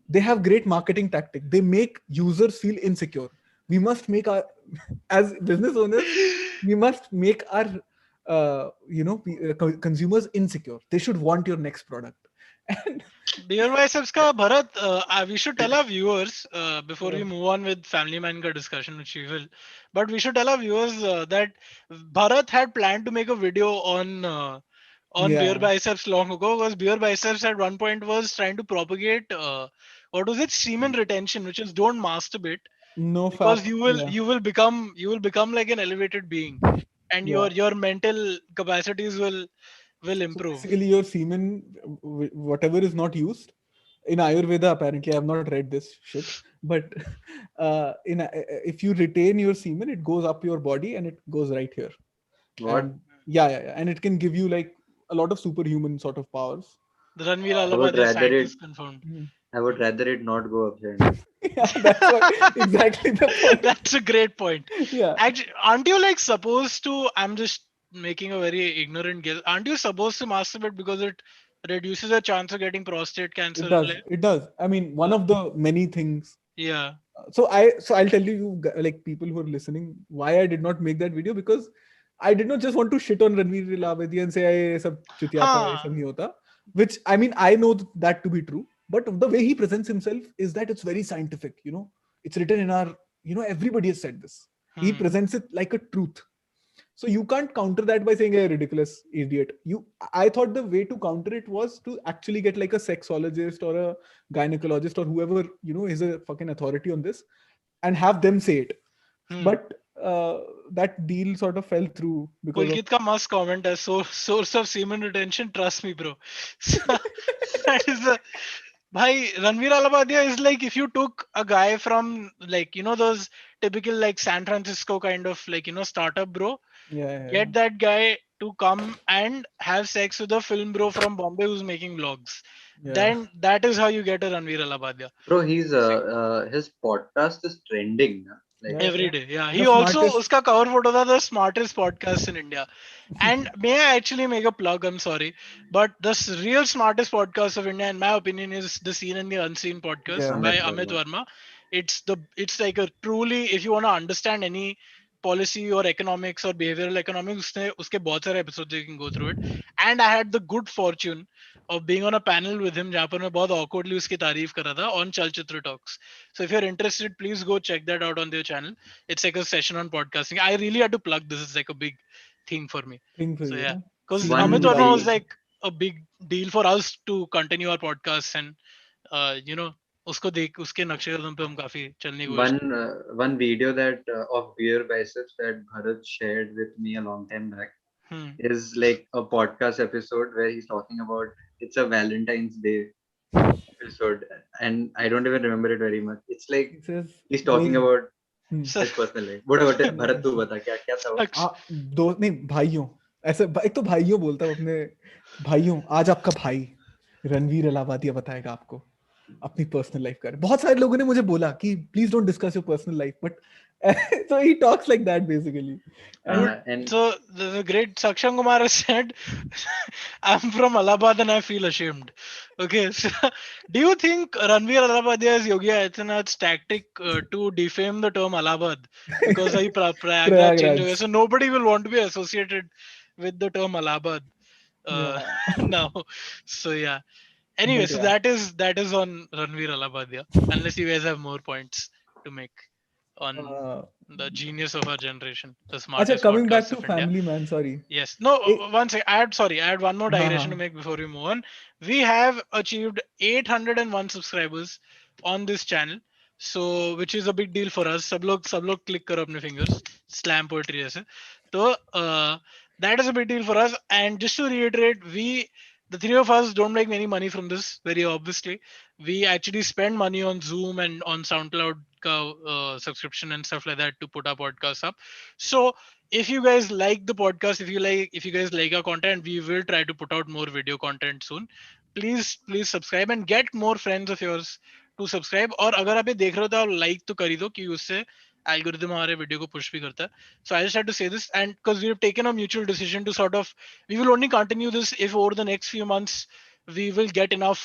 they have great marketing tactic. They make users feel insecure. We must make our as business owners, we must make our consumers insecure. They should want your next product. And Beer biceps ka Bharat, we should tell our viewers before uh, we move on with Family Man ka discussion, which we will. But we should tell our viewers that Bharat had planned to make a video on beer yeah, biceps long ago, because beer biceps at one point was trying to propagate what was it, semen retention, which is don't masturbate, no because fap, yeah, you will become like an elevated being, and yeah. your mental capacities will So improve. basically, your semen, whatever is not used in Ayurveda, apparently, I have not read this shit, but if you retain your semen, it goes up your body and it goes right here, What? and yeah, and it can give you like a lot of superhuman sort of powers. The Ranveer I would Alabadia rather it. scientist confirmed. Hmm. I would rather it not go up here now. Yeah, that's what exactly the point. That's a great point. Yeah, Actually, aren't you like supposed to? I'm just making a very ignorant guess. Aren't you supposed to masturbate because it reduces the chance of getting prostate cancer it in does. life? It does. I mean, one Uh, of the many things. yeah. So I'll tell like people who are listening why I did not make that video, because I did not just want to shit on Ranveer Lavadi and say ये सब चुतियाता है, ये Huh. सब नहीं होता, which I mean I know that to be true, but the way he presents himself is that it's very scientific, it's written in our, everybody has said this. He Hmm. presents it like a truth. So you can't counter that by saying a ridiculous idiot. I thought the way to counter it was to actually get like a sexologist or a gynecologist or whoever is a fucking authority on this, and have them say it. Hmm. But that deal sort of fell through because of Pulkit ka must comment as source of semen retention. Trust me, bro. So, that is a Bhai, Ranveer Alabadia is like if you took a guy from like those typical like San Francisco kind of like startup bro, yeah, yeah, get that guy to come and have sex with a film bro from Bombay who's making vlogs. yeah, Then that is how you get a Ranveer Alabadia. Bro, his podcast is trending now. Like, yeah, Every yeah. day, yeah. He The also smartest. uska cover photo tha the smartest podcast in India. And may I actually make a plug? I'm sorry, but the real smartest podcast of India, in my opinion, is the Seen and the Unseen podcast Yeah, by Amit Amit Verma. Verma. It's like a truly, if you want to understand any policy or economics or behavioral economics, उसने उसके बहुत सारे episodes you can go through it. And I had the good fortune of being on a panel with him जहाँ पर मैं बहुत awkwardly उसकी तारीफ कर रहा था on Chalchitra Talks. So if you're interested, please go check that out on their channel. It's like a session on podcasting. I really had to plug this. It's like a big thing for me. thing for So you, yeah, no? because Seen and Amit the One Verma was unseen. we like a big deal for us to continue our podcast, and उसको देख उसके नक्शे कदम पे हम काफी चलने की कोशिश. one video that of beer biceps that Bharat shared with me a long time back Hmm. is like a podcast episode where he's talking about it's a Valentine's Day episode, and I don't even remember it very much. It's like He says, he's talking "नहीं, about hmm, So, his personal life. What yeah, Bharat, तू so, बता क्या था वो? Saksh- दो नहीं भाइयों, ऐसे एक तो भाइयों बोलता है अपने भाइयों, आज आपका भाई रणवीर अलावादिया बताएगा आपको अपनी पर्सनल लाइफ कर। बहुत सारे लोगों ने मुझे बोला कि please don't discuss your personal life, but so he talks like that basically. And dude, And so the great Saksham Kumar has said, I'm from Allahabad and I feel ashamed. Okay, so do you think Ranveer Allahabadiya is Yogi Adityanath's tactic to defame the term Allahabad? Because I Prayagraj change ho gaya, Prayagraj, so nobody will want to be associated with the term Allahabad uh, yeah, now. So yeah. Anyway, but so yeah. that is on Ranveer Allahabadiya. Unless you guys have more points to make on uh, the genius of our generation, the acha, smartest coming back podcast to of India. Family Man, sorry. Yes. No, Eh, one second. I had one more हाँ digression to हाँ, make before we move on. We have achieved 801 subscribers on this channel. So, which is a big deal for us. सब लोग click करो अपने fingers. Slam poetry ऐसे. तो, that is a big deal for us. And just to reiterate, the three of us don't make any money from this, very obviously. We actually spend money on Zoom and on SoundCloud subscription and stuff like that to put our podcast up. So, if you guys like the podcast, if you guys like our content, we will try to put out more video content soon. Please subscribe and get more friends of yours to subscribe, और अगर आप ये देख रहे हो तो आप like तो कर ही दो, कि उससे एल्गोरिथम हमारे वीडियो को पुश भी करता है. So I just had to say this, and because we have taken a mutual decision to sort of, we will only continue this if over the next few months we will get enough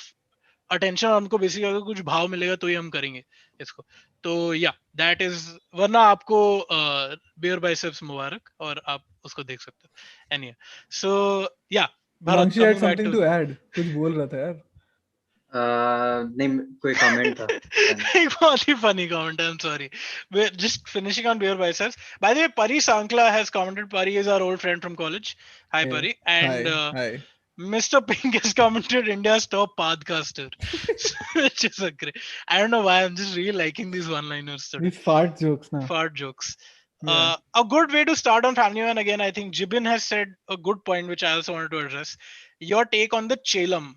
attention, हमको basically अगर कुछ भाव मिलेगा तो ही हम करेंगे इसको. तो या दैट इज, वरना आपको बियर बाइसेप्स मुबारक, और आप उसको देख सकते हो. Anyway, so yeah, Bharat, Himanshu had coming back something to to add. कुछ बोल रहा था यार. नहीं, कोई कमेंट था, पता नहीं. एक बहुत ही funny comment. I'm sorry. We're just finishing on beer biceps. By the way, Pari Sankla has commented. Pari is our old friend from college. Hi, Hey, Pari. And hi. Mr. Pink has commented India's top podcaster, which is a great. I don't know why, I'm just really liking these one-liners today. These fart jokes now. Fart jokes. Yeah. A good way to start on Family Man again. I think Jibin has said a good point, which I also wanted to address. Your take on the Chelam,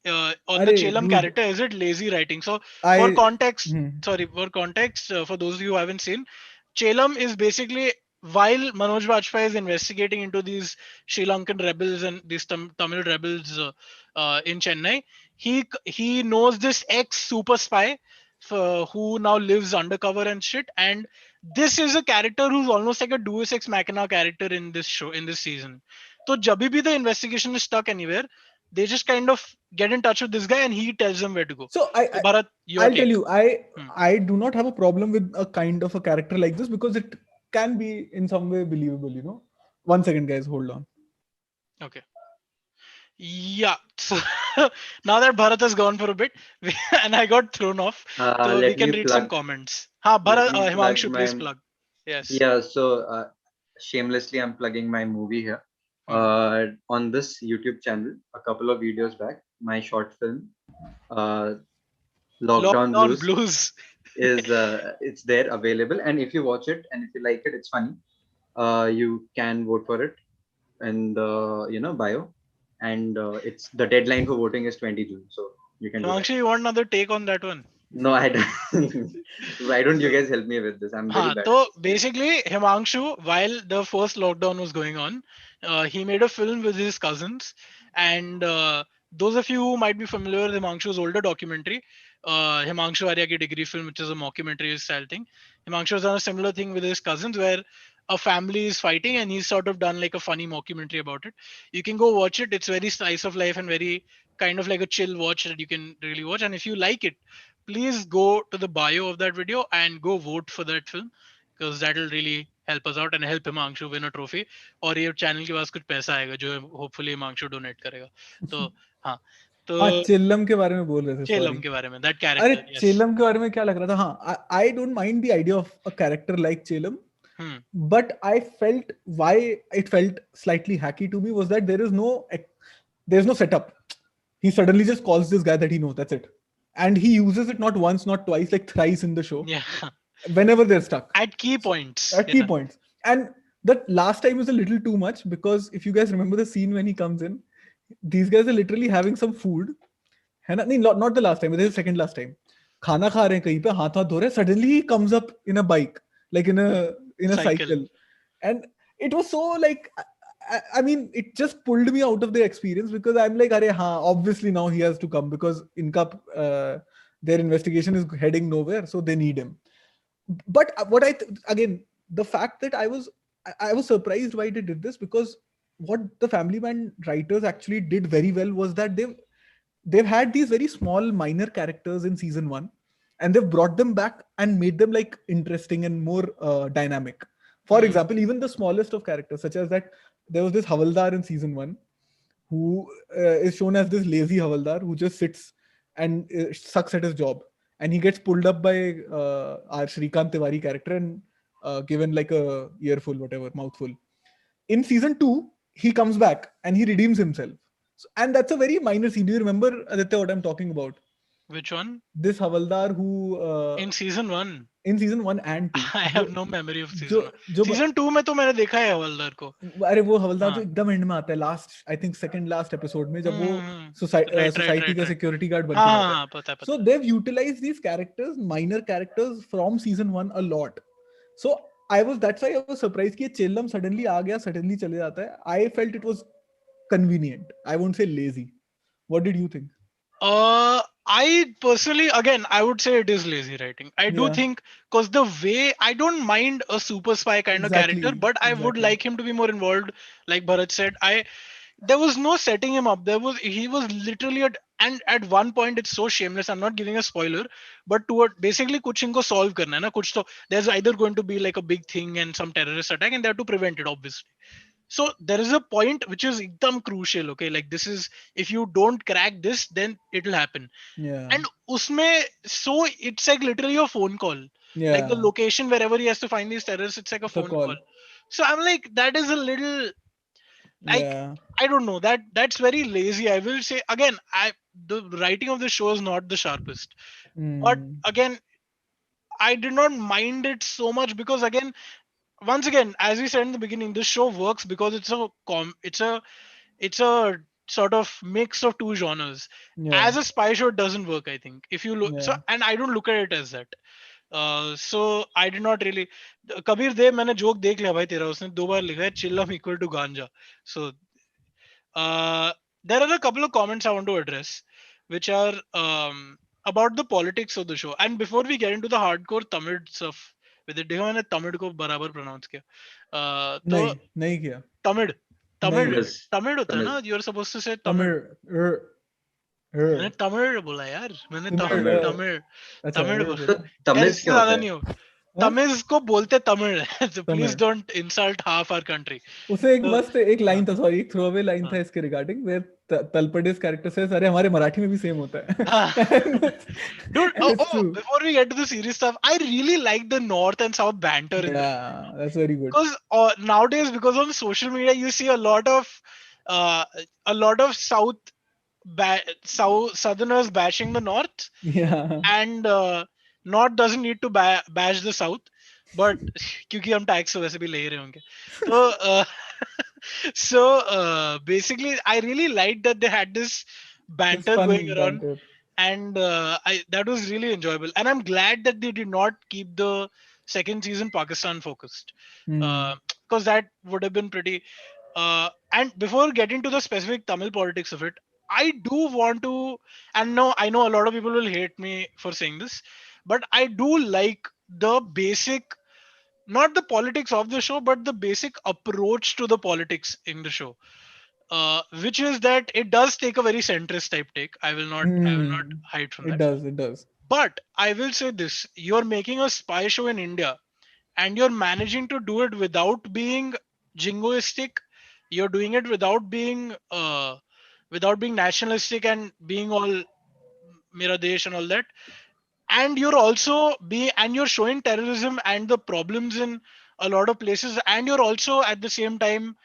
on the Arey, Chelam dude, character. Is it lazy writing? So, for I. context, Hmm. for those of you who haven't seen, Chelam is basically, while Manoj Bajpayee is investigating into these Sri Lankan rebels and these Tamil rebels in Chennai, he knows this ex super spy who now lives undercover and shit. And this is a character who's almost like a Deus Ex Machina character in this show, in this season. So jabhi bhi the investigation is stuck anywhere, they just kind of get in touch with this guy and he tells them where to go. So So Bharat, your I'll tell take. you, Hmm. I do not have a problem with a kind of a character like this because it can be in some way believable. You know. 1 second, guys. Hold on. Okay. Yeah. So now that Bharat has gone for a bit, and I got thrown off, so we Let can me read some plug. comments. Ha, Let Bharat, me plug Himanshu, please my. plug. Yes. Yeah, so shamelessly, I'm plugging my movie here. Hmm. On this YouTube channel, a couple of videos back, my short film, uh, Lockdown Lockdown Blues, Blues. is it's there available, and if you watch it and if you like it, it's funny. You can vote for it in the bio, and it's the deadline for voting is 20 June, so you can do that. Himanshu, you want another take on that one? No, I don't. Why don't you guys help me with this? I'm very Haan, bad at so this. basically, Himanshu, while the first lockdown was going on, he made a film with his cousins. And those of you who might be familiar with Himanshu's older documentary, Himanshu Arya Ki Degree Film, which is a mockumentary style thing, Himanshu has done a similar thing with his cousins where a family is fighting and he's sort of done like a funny mockumentary about it. You can go watch it. It's very slice of life and very kind of like a chill watch that you can really watch. And if you like it, please go to the bio of that video and go vote for that film, because that will really help us out and help Himanshu win a trophy. और ये channel के पास कुछ पैसा आएगा जो hopefully Himanshu donate करेगा. तो हाँ, तो हाँ, चिल्लम के बारे में बोल रहे थे. चेलम Sorry. के बारे में, that अरे character, yes. चेलम के बारे में क्या लग रहा था? हाँ, I don't mind the idea of a character like Chelam, but I felt why it felt slightly hacky to me was that there's no setup. He suddenly just calls this guy that he knows. That's it, and he uses it not once, not twice, like thrice in the show. Yeah. Whenever they're stuck At key points. at key points, and that last time is a little too much because if you guys remember the scene when he comes in, these guys are literally having some food. है ना? नहीं, not the last time, this is the second last time. खाना खा रहे हैं कहीं पे, हाथ हाथ धो रहे हैं, suddenly he comes up in a bike, like in a cycle. And it was so like, I mean, it just pulled me out of the experience because I'm like, अरे हाँ, obviously now he has to come because their investigation is heading nowhere, so they need him. But what again, the fact that I was surprised why they did this, because what the Family Man writers actually did very well was that they've had these very small minor characters in season 1 and they've brought them back and made them like interesting and more dynamic. For example, even the smallest of characters, such as that there was this Havaldar in season 1 who is shown as this lazy Havaldar who just sits and sucks at his job, and he gets pulled up by our Shrikant Tiwari character and given like a earful, whatever, mouthful. In season 2 he comes back and he redeems himself. So, and that's a very minor scene. Do you remember, Aditya, what I'm talking about? Which one? This Havaldar who in season 1. In season 1 and 2. I have no memory of season 1. जो Season 2 में तो मैंने देखा है हवलदार को. अरे वो हवलदार जो एकदम एंड में आता है, last I think second last episode में, जब वो सोसाइटी का सिक्योरिटी गार्ड बन के आता है. So they have utilized these characters, minor characters from season 1 a lot. So that's why I was surprised कि चेल्लम सडनली आ गया, सडनली चले जाता है. I felt it was convenient. I won't say lazy. What did you think? I personally, again, I would say it is lazy writing. I do Yeah, think because the way I don't mind a super spy kind of character, exactly, but I would exactly. like him to be more involved. Like Bharat said, there was no setting him up. He was literally and at one point it's so shameless. I'm not giving a spoiler, but toward basically कुछ इनको solve करना है ना कुछ तो there's either going to be like a big thing and some terrorist attack and they have to prevent it obviously. So there is a point which is एकदम crucial. Okay, like this is if you don't crack this, then it'll happen. Yeah, And usme so it's like literally a phone call. Like the yeah. location wherever he has to find these terrorists, it's like a It's a phone call. call. So I'm like, that is a little like Yeah. I don't know that's very lazy. I will say again, the writing of the show is not the sharpest, but Mm. again, I did not mind it so much because again, once again, as we said in the beginning, this show works because it's a sort of mix of two genres. Yeah, As a spy show, it doesn't work. I think if you look so, yeah. and I don't look at it as that. So I did not really. Kabir दे मैंने joke देख लिया भाई तेरा उसने 2 बार लिखा है चिल्लम equal to गांजा. So uh, there are a couple of comments I want to address, which are about the politics of the show. And before we get into the hardcore Tamil stuff, with it, देखो मैंने तमिल को बराबर pronounce किया. तो नहीं, नहीं किया. तमिल, नहीं. तमिल, Tamiz. तमिल होता है ना? Tamiz. You're supposed to say Tamil. Tamil. मैंने तमिल बोला यार, मैंने तमिल. Tamil. तमिल, अच्छा, तमिल बोला. तो बोला. यार तमिज इससे क्या होता ज्यादा है? नहीं हो. हाँ? तमिज को बोलते तमिल है. So please Tamil. don't insult half our country. उसे एक तो मस्त एक हाँ, लाइन था, सॉरी, एक थ्रो अवे लाइन था हाँ. इसके रिगार्डिंग, वेयर तलपड़े's कैरेक्टर सेज, अरे हमारे मराठी में भी सेम होता है. हाँ. Dude, And it's true. before we get to the serious stuff, I really like the North and South banter in the show. Yeah, that's very good. Because nowadays, because on social media, you see uh, a lot of Southerners bashing the North, Yeah. and North doesn't need to bash the South, but क्योंकि हम tax तो वैसे भी ले ही रहे होंगे, तो basically, I really liked that they had this It's banter going fun around, banter. and that was really enjoyable. And I'm glad that they did not keep the second season Pakistan focused, Hmm. because that would have been pretty. And before getting to the specific Tamil politics of it, I do want to, and no, I know a lot of people will hate me for saying this, but I do like the basic, not the politics of the show, but the basic approach to the politics in the show, which is that it does take a very centrist type take. I will not Hmm. hide from It that. does, it does. But I will say this: you're making a spy show in India, and you're managing to do it without being jingoistic. You're doing it without being nationalistic and being all Mera Desh and all that. And you're showing terrorism and the problems in a lot of places, and you're also at the same time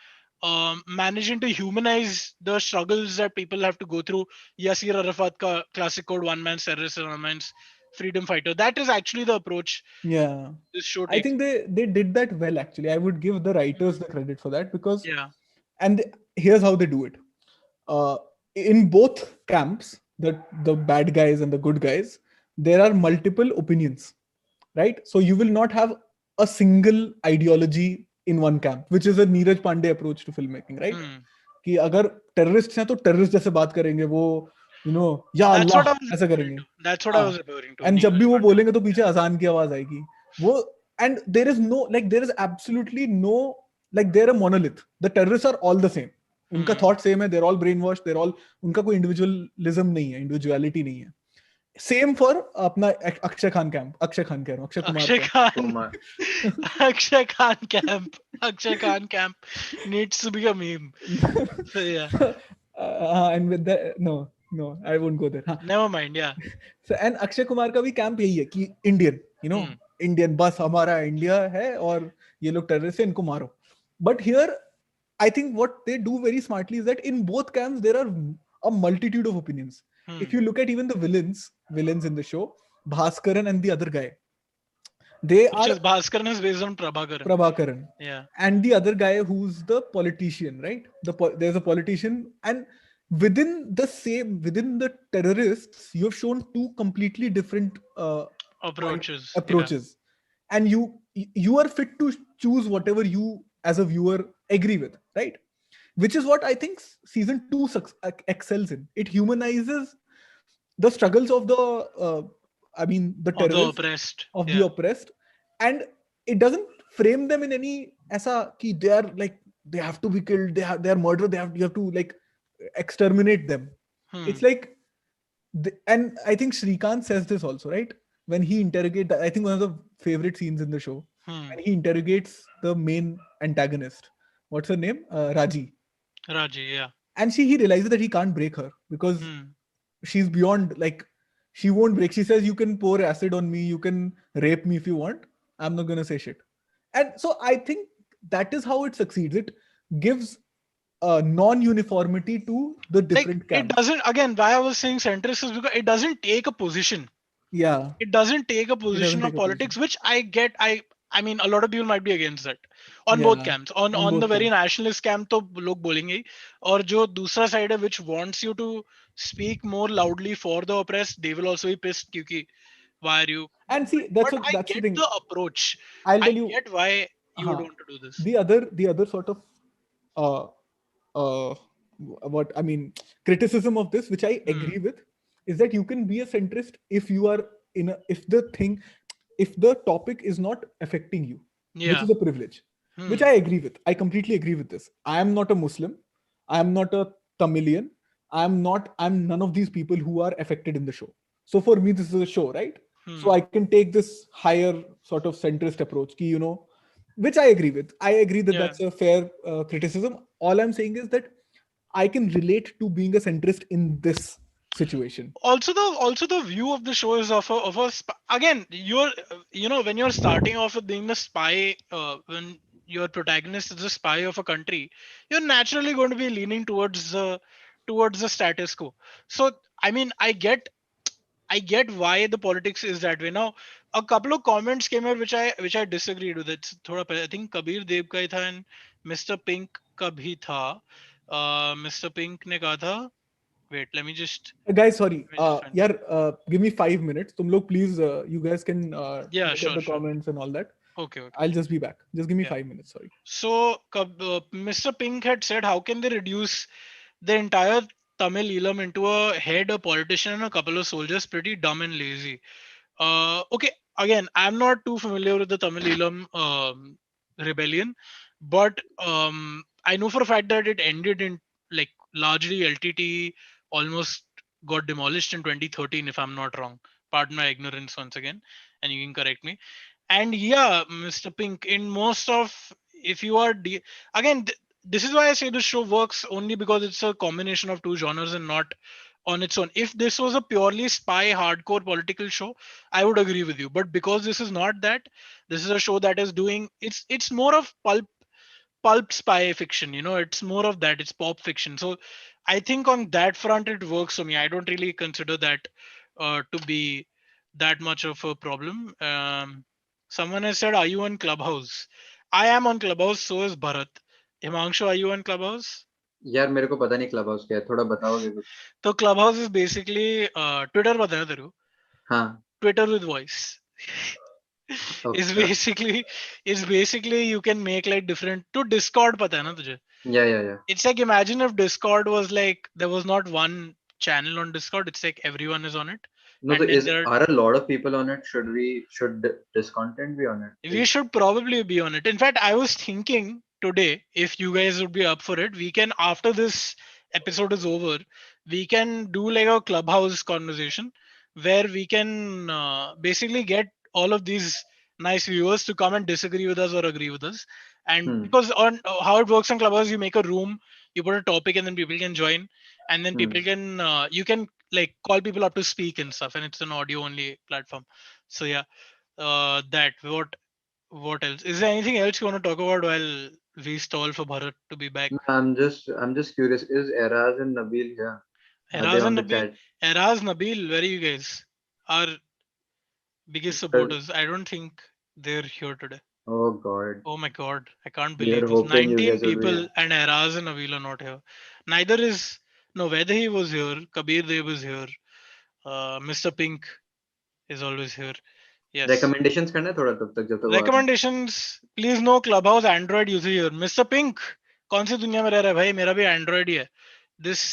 managing to humanize the struggles that people have to go through. Yasir Arafat ka classic code, one man's terrorist and one man's freedom fighter. That is actually the approach Yeah. this show I takes. think they did that well, actually. I would give the writers the credit for that, because, Yeah. and here's how they do it. Uh, in both camps, the bad guys and the good guys, there are multiple opinions, right? So you will not have a single ideology in one camp, which is a Neeraj Pandey approach to filmmaking, right? Hmm. कि अगर terrorist हैं तो terrorist जैसे बात करेंगे वो, या That's what Allah I was ऐसा referring करेंगे. to. That's what I हाँ. was referring to. एंड जब भी Neeraj वो Pandey. बोलेंगे तो पीछे अजान की आवाज आएगी वो. And there is no, like there is absolutely no, like there a monolith. The terrorist are all the same. उनका Hmm. थॉट सेम है, there all brain wash, there all, उनका कोई इंडिविजुअलिज्म नहीं है, इंडिविजुअलिटी नहीं है. सेम फॉर अपना Akshay Khan camp, Akshay Khan कह रहा हूँ, अक्षय कुमार Akshay का. Khan. Kumar. Akshay Khan camp. Akshay Khan camp needs to be a meme. So yeah. And with that, no, I won't go there. हाँ. Never mind. Yeah. So, and Akshay Kumar का भी camp यही है कि इंडियन, Hmm. इंडियन, बस हमारा India है और ये लोग टेररिस्ट है, इनको मारो. But here I think what they do very smartly is that in both camps there are a multitude of opinions. If Hmm. you look at even the villains in the show, Bhaskaran and the other guy, they Which are is Bhaskaran is based on Prabhakaran. Prabhakaran, Yeah. and the other guy who's the politician, right? There's a politician, and within the terrorists, you have shown two completely different Approaches. Yeah. approaches, and you are fit to choose whatever you as a viewer agree with, right? Which is what I think season 2 excels in. It humanizes the struggles of the I mean the Of the terrorists, oppressed. of the Yeah. oppressed, and it doesn't frame them in any aisa ki they are like they have to be killed, they are murder, you have to like exterminate them. Hmm. It's like and I think Shrikant says this also, right? When he interrogates, I think one of the favorite scenes in the show, Hmm. when he interrogates the main antagonist. What's her name? Raji. Raji. Yeah. And he realizes that he can't break her because Hmm. she's beyond like she won't break. She says you can pour acid on me, you can rape me if you want. I'm not gonna say shit. And so I think that is how it succeeds. It gives non-uniformity to the Like different it camps. doesn't. Again, why I was saying centrist is because it doesn't take a position. Yeah, It doesn't take a it doesn't position take of a position. politics, which I get. I mean, a lot of people might be against that on both Yeah, camps. On on the both very camps. nationalist camp, तो लोग बोलेंगे ही. और जो दूसरा side है, which wants you to speak more loudly for the oppressed, they will also be pissed. क्योंकि why are you? And But, see, that's but what I that's the get thing. the approach. I'll I tell you. get why you would Uh, want to do this. the other sort of uh, uh, what I mean criticism of this, which I Hmm. agree with, is that you can be a centrist if you are if the topic is not affecting you, which Yeah. is a privilege, which Hmm. I agree with. I completely agree with this. I am not a Muslim. I am not a Tamilian. I'm none of these people who are affected in the show. So for me, this is a show, right? So Hmm. I can take this higher sort of centrist approach, which I agree with. I agree that Yeah. that's a fair criticism. All I'm saying is that I can relate to being a centrist in this situation. Also the view of the show is of a again you're when you're starting off with being the spy, when your protagonist is the spy of a country, you're naturally going to be leaning towards the status quo. So I mean, I get why the politics is that way. Now a couple of comments came out which I disagreed with. It's thoda I think Kabir Dev ka hi tha and Mr. Pink ka bhi tha. Mr. Pink ne kaha tha, wait, Guys, sorry. let me just find. Yeah, give me 5 minutes. Tum log, please, you guys can Yeah, look at sure, the sure. comments and all that. Okay, okay. I'll just be back. Just give me Yeah. 5 minutes. Sorry. So, Mr. Pink had said, how can they reduce the entire Tamil Elam into a head, a politician, and a couple of soldiers? Pretty dumb and lazy. Okay, again, I'm not too familiar with the Tamil Elam rebellion, but I know for a fact that it ended in like largely LTT almost got demolished in 2013, if I'm not wrong. Pardon my ignorance once again, and you can correct me. And yeah, Mr. Pink, in most of, if you are again, this is why I say the show works only because it's a combination of two genres and not on its own. If this was a purely spy hardcore political show, I would agree with you. But because this is not that, this is a show that is doing, it's more of pulp spy fiction. It's more of that. It's pop fiction. So I think on that front it works for me. I don't really consider that to be that much of a problem. Someone has said, are you on Clubhouse? I am on Clubhouse. So is Bharat. Himanshu, are you on Clubhouse? यार मेरे को पता नहीं club house क्या है, थोड़ा बताओगे कुछ? So Clubhouse is basically Twitter, पता है तेरे को? हाँ. Twitter with voice. is Okay. basically is basically you can make like different to Discord, पता है ना तुझे? Yeah. It's like, imagine if Discord was like, there was not one channel on Discord. It's like everyone is on it, No, so and then is there are, are a lot of people on it? Should this content be on it? we should probably be on it. In fact, I was thinking today, if you guys would be up for it, we can, after this episode is over, we can do like a Clubhouse conversation where we can basically get all of these nice viewers to come and disagree with us or agree with us. And Hmm. because on how it works on Clubhouse, you make a room, you put a topic, and then people can join, and then Hmm. people can you can like call people up to speak and stuff, and it's an audio only platform. So yeah, that what else? Is there anything else you want to talk about while we stall for Bharat to be back? No, I'm just curious. Is Eraz and Nabil here? Are they Eraz on and the Nabil, chat? Eraz, Nabil, where are you guys? Our biggest Because, supporters. I don't think they're here today. oh God, Oh my god, I can't we were believe this. hoping you 19 guys would be people here. and Eraz and Nabil are not here. Neither is, no, whether he was here, Kabir Dev is here, Mr. Pink is always here. Yes. Recommendations करना है थोड़ा तब तक जब तक वो आ रहे हैं. Recommendations, please no Clubhouse Android user here. Mr. Pink, कौन सी दुनिया में रह रहा है भाई? मेरा भी Android ही है. This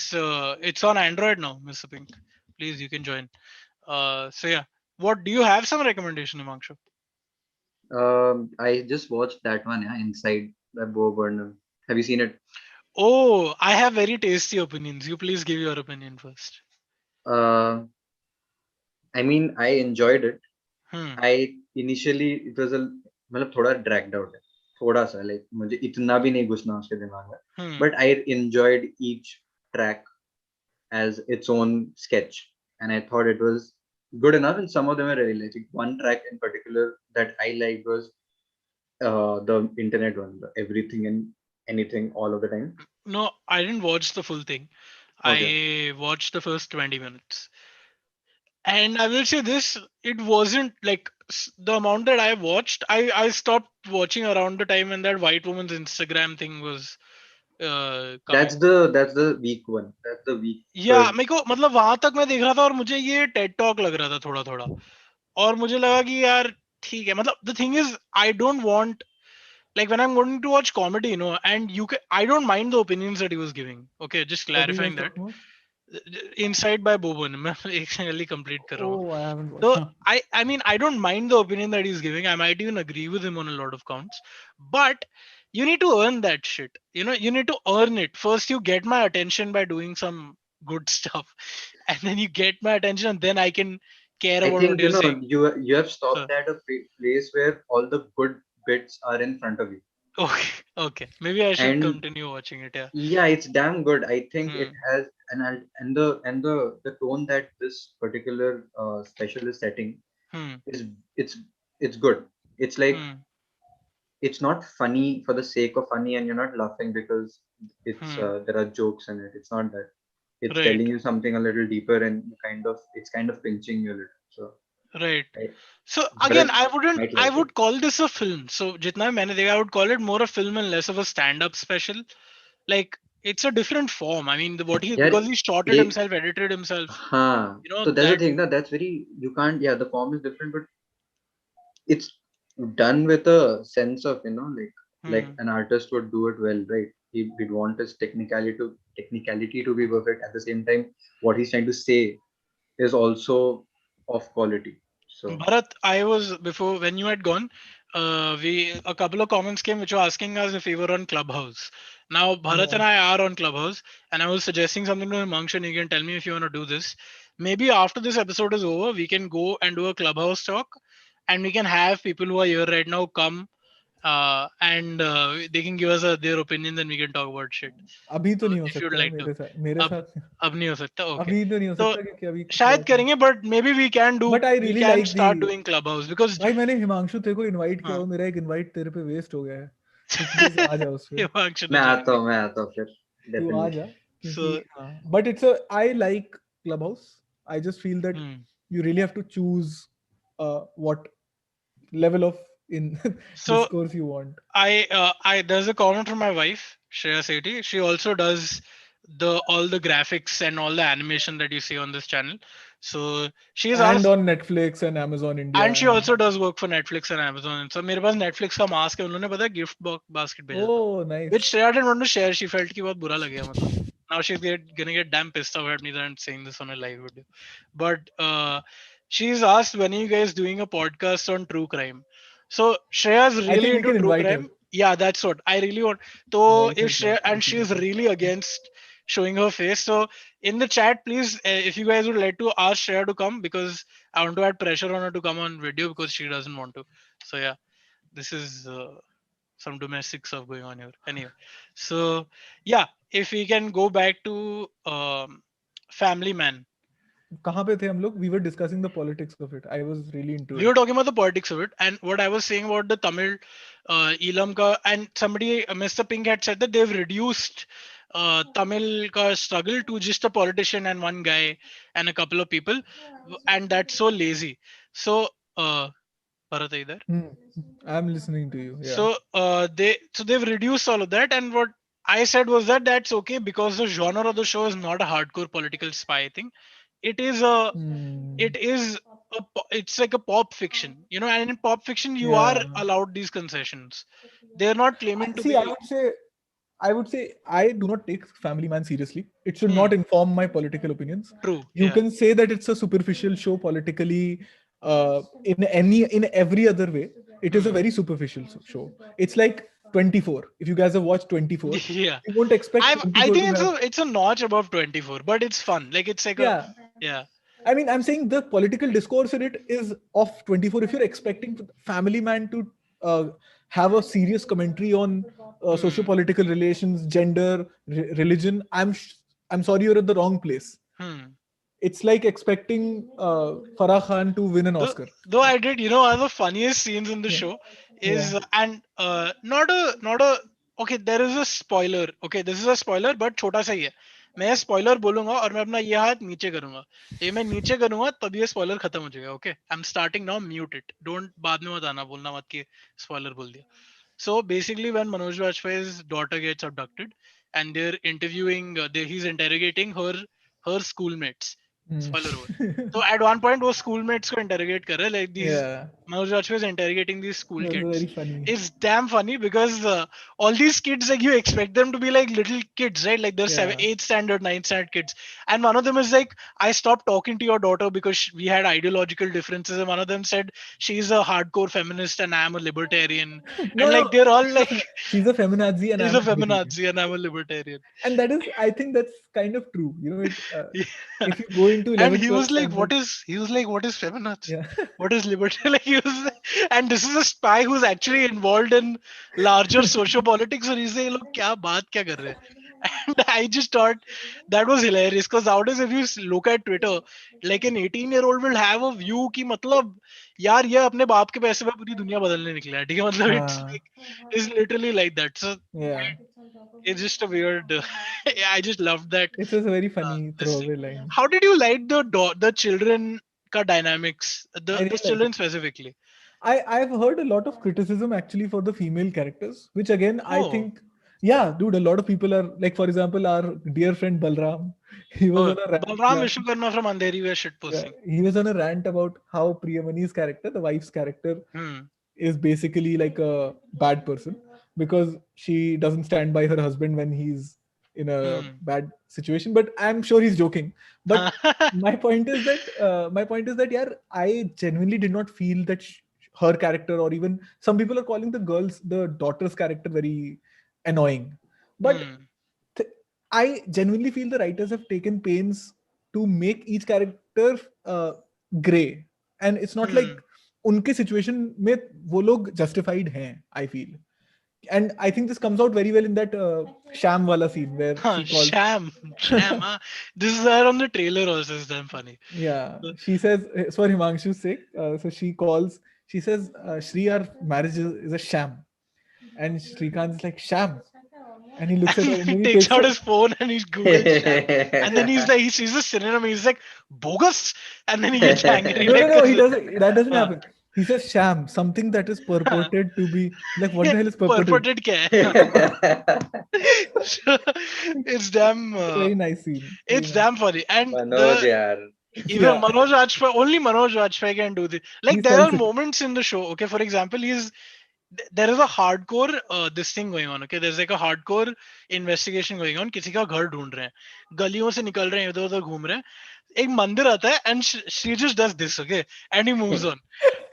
it's on Android now, Mr. Pink. please, you can join. So yeah, what do you have some recommendation, Himanshu? I just watched that one, yeah, Inside by Bo Burnham. Have you seen it? Oh, I have very tasty opinions. You please give your opinion first. Uh, I mean, I enjoyed it. Hmm. I initially it was a मतलब थोड़ा dragged out है, थोड़ा सा like मुझे इतना भी नहीं घुसना उसके दिमाग में. Hmm. But I enjoyed each track as its own sketch, and I thought it was good enough. And some of them are really like one track in particular that I liked was the internet one, the everything and anything all of the time. No, I didn't watch the full thing. Okay, I watched the first 20 minutes. And I will say this, it wasn't like the amount that I watched, I stopped watching around the time when that white woman's Instagram thing was coming. that's the weak one. That's the या weaker. मेरे को मतलब वहां तक मैं देख रहा था और मुझे ये टेड टॉक लग रहा था थोड़ा थोड़ा. और मुझे लगा कि यार ठीक है, मतलब the thing is I don't want, like when I'm going to watch comedy, and I don't mind the opinions that he was giving. Okay, just What are you guys clarifying that. talking about? Inside by Bobon, मैं एक second complete कर रहा हूँ. Oh, I haven't watched. So Huh. I mean I don't mind the opinion that he's giving. I might even agree with him on a lot of counts, but you need to earn that shit. You need to earn it. First, you get my attention by doing some good stuff, and then you get my attention, and then I can care I about what think you're saying. you have So stopped at a place where all the good bits are in front of you, okay, okay, maybe I should and continue watching it. Yeah. yeah, it's damn good. I think it Hmm. has and the tone that this particular special is setting Hmm. is it's it's good. It's like Hmm. it's not funny for the sake of funny, and you're not laughing because it's Hmm. there are jokes in it. It's not that. It's Right. telling you something a little deeper, and it's kind of pinching you a little. So Right. I, So again, Bharat I wouldn't. might I like it. would call this a film. So jitna bhi maine dekha, I would call it more a film and less of a stand-up special. Like it's a different form. I mean, what he Yeah, because he shot it play. himself, edited himself. Huh. You know So that's the that. thing. That that's very you can't. Yeah, the form is different, but it's done with a sense of like Hmm. an artist would do it well, right? He'd want his technicality to be perfect. At the same time, what he's trying to say is also of quality. So Bharat, I was before when you had gone. We a couple of comments came which were asking us if we were on Clubhouse. Now Bharat No. and I are on Clubhouse, and I was suggesting something to Himanshu, and you can tell me if you want to do this. Maybe after this episode is over, we can go and do a Clubhouse talk, and we can have people who are here right now come, and they can give us their opinion. Then we can talk about shit. अभी तो So नहीं हो if you'd सकता है like to, मेरे अब साथ. अब नहीं हो सकता. Okay. अभी तो नहीं हो तो सकता क्योंकि अभी कुछ शायद बात नहीं. करेंगे, but maybe we can do. But I We really can like the. start doing Clubhouse because भाई मैंने हिमांशु तेरे को इनवाइट किया हाँ. हो, मेरा एक इनवाइट तेरे पे वेस्ट हो गया है. तो प्लीज आ जा उस पे. हिमांशु ने ज्वाइन नहीं मैं किया. आता हूँ फिर तू आ definitely. जा क्योंकि So हाँ. But it's a I like Clubhouse. I just feel that hmm. you really have to choose what level of in So discourse you want. I there's a comment from my wife Shreya Sethi. She also does the all the graphics and all the animation that you see on this channel. So she's And asked. on Netflix and Amazon India And she and also does work for Netflix and Amazon. So मेरे पास Netflix का mask है, उन्होंने पता है gift basket भेजा था. oh Which nice. Shreya didn't want to share. She felt कि बहुत बुरा लगेगा मतलब. Now gonna get damn pissed off at me that I'm saying this on a live video. But she's asked, when are you guys doing a podcast on true crime? So Shreya's I really think we into can true invite her. crime. Yeah, that's what I really want. So Invite if her to Shreya, and see she's the really against showing her face. So in the chat, please, if you guys would like to ask Shreya to come, because I want to add pressure on her to come on video because she doesn't want to. So yeah, this is some domestic stuff going on here. Anyway, so yeah, if we can go back to Family Man. कहाँ पे थे हम लोग? We were discussing the politics of it. I was really into We were it. talking about the politics of it, and what I was saying about the Tamil Elam ka, and somebody, Mr. Pink had said that they've reduced Tamil ka struggle to just a politician and one guy and a couple of people, and that's so lazy. So, Bharat, are you there? Hmm. I'm listening to you. Yeah. They've reduced all of that, and what I said was that that's okay because the genre of the show is not a hardcore political spy thing. It is a Hmm. it is it's like a pop fiction, and in pop fiction you are Yeah. allowed these concessions. They're not claiming to See, I be. would say I would say I do not take Family Man seriously. It should Hmm. not inform my political opinions. True. You Yeah. can say that it's a superficial show politically. In every other way, it is a Hmm. very superficial show. It's like 24. If you guys have watched 24, Yeah. you won't expect I 24 to think have. it's a notch above 24, but it's fun. Like it's like a Yeah, yeah. I mean, I'm saying the political discourse in it is of 24. If you're expecting Family Man to uh, have a serious commentary on Hmm. socio-political relations, gender, religion, I'm sorry, you're at the wrong place. Hmm. It's like expecting Farah Khan to win an Though, Oscar. though I did, one of the funniest scenes in the Yeah, show yeah. is and not a okay. There is a spoiler. Okay, this is a spoiler, but छोटा सा ही है. मैं spoiler बोलूंगा और मैं अपना ये हाथ नीचे करूंगा. ये मैं नीचे करूंगा तब ये स्पॉइलर खत्म हो जाएगा. Okay, I am starting now. Mute it. Don't बाद में मत आना बोलना मत कि स्पॉइलर बोल दिया. So basically, when Manoj Bajpayee's daughter gets abducted, and they're interviewing, he's interrogating her schoolmates. Mm. Spoiler over. So at one point, वो schoolmates को interrogate कर रहे हैं, like these Yeah, Manoj Bajpayee is interrogating these school that's kids. very funny. It's damn funny because all these kids, like you expect them to be like little kids, right? Like they're seven, Yeah. 8th standard, 9th standard kids. And one of them is like, I stopped talking to your daughter because we had ideological differences. And one of them said, she's a hardcore feminist and I'm a libertarian. And No, like no, they're all like, she's a feminazi and she's I'm a a libertarian. feminazi and I'm a libertarian. And that is, I think that's kind of true. Yeah. If you go into And 11th, he 12th was like, standard, what is feminazi? yeah. What is liberty? Like he was, and this is a spy who's actually involved in larger socio-politics, and he's saying, look, kya baat kya kar rahe? And I just thought that was hilarious because nowadays, if you look at Twitter, like an 18-year-old will have a view कि मतलब यार ये अपने बाप के पैसे पे पूरी दुनिया बदलने निकला है, ठीक है? मतलब Uh, it's literally like that. So yeah. it's just a weird. Yeah, I just loved that. It's just a very Uh, funny this thing. throwaway line. How did you like the children ka dynamics? I The really like it. children specifically. I've heard a lot of criticism actually for the female characters, which again I Oh, think, yeah, dude, a lot of people are like, for example, our dear friend Balram, he was oh, on a rant Balram last. Vishwakarma from Andheri were shit Yeah, posting. he was on a rant about how Priyamani's character, the wife's character, Hmm. is basically like a bad person because she doesn't stand by her husband when he's in a Hmm. bad situation. But I'm sure he's joking. But my point is that yeah, I genuinely did not feel that her character, or even some people are calling the daughter's character very annoying. But Hmm. th- I genuinely feel the writers have taken pains to make each character uh, gray, and it's not like Hmm. उनके situation में वो लोग justified हैं I feel and I think this comes out very well in that Sham वाला scene where Huh, she calls Sham. Sham. Huh? This is there on the trailer also. It's damn funny. yeah she says it's for Himanshu's sake so she says Shri, our marriage is a sham, and Shrikant's like sham, and he looks at And her and he then he takes takes out her. his phone and he's Googled Sham. And then he's like, he sees the synonym. He's like, bogus. And then he gets angry. No, no, Like, no, he cause, doesn't. That doesn't huh. happen. He says sham, something that is purported to be like what ये the hell is purported? purported क्या है? So, it's damn It's a very nice scene. Very it's nice. damn funny. And Manoj, yaar. even Yeah, Manoj Bajpayee, only Manoj Bajpayee can do this. he Like there are sells it. moments in the show. Okay, for example, there is a hardcore this thing going on. Okay, there's like a hardcore investigation going on. किसी का घर ढूंढ रहे हैं, गलियों से निकल रहे हैं, इधर उधर घूम रहे हैं. एक मंदिर आता है and she just does this, okay, and he moves on.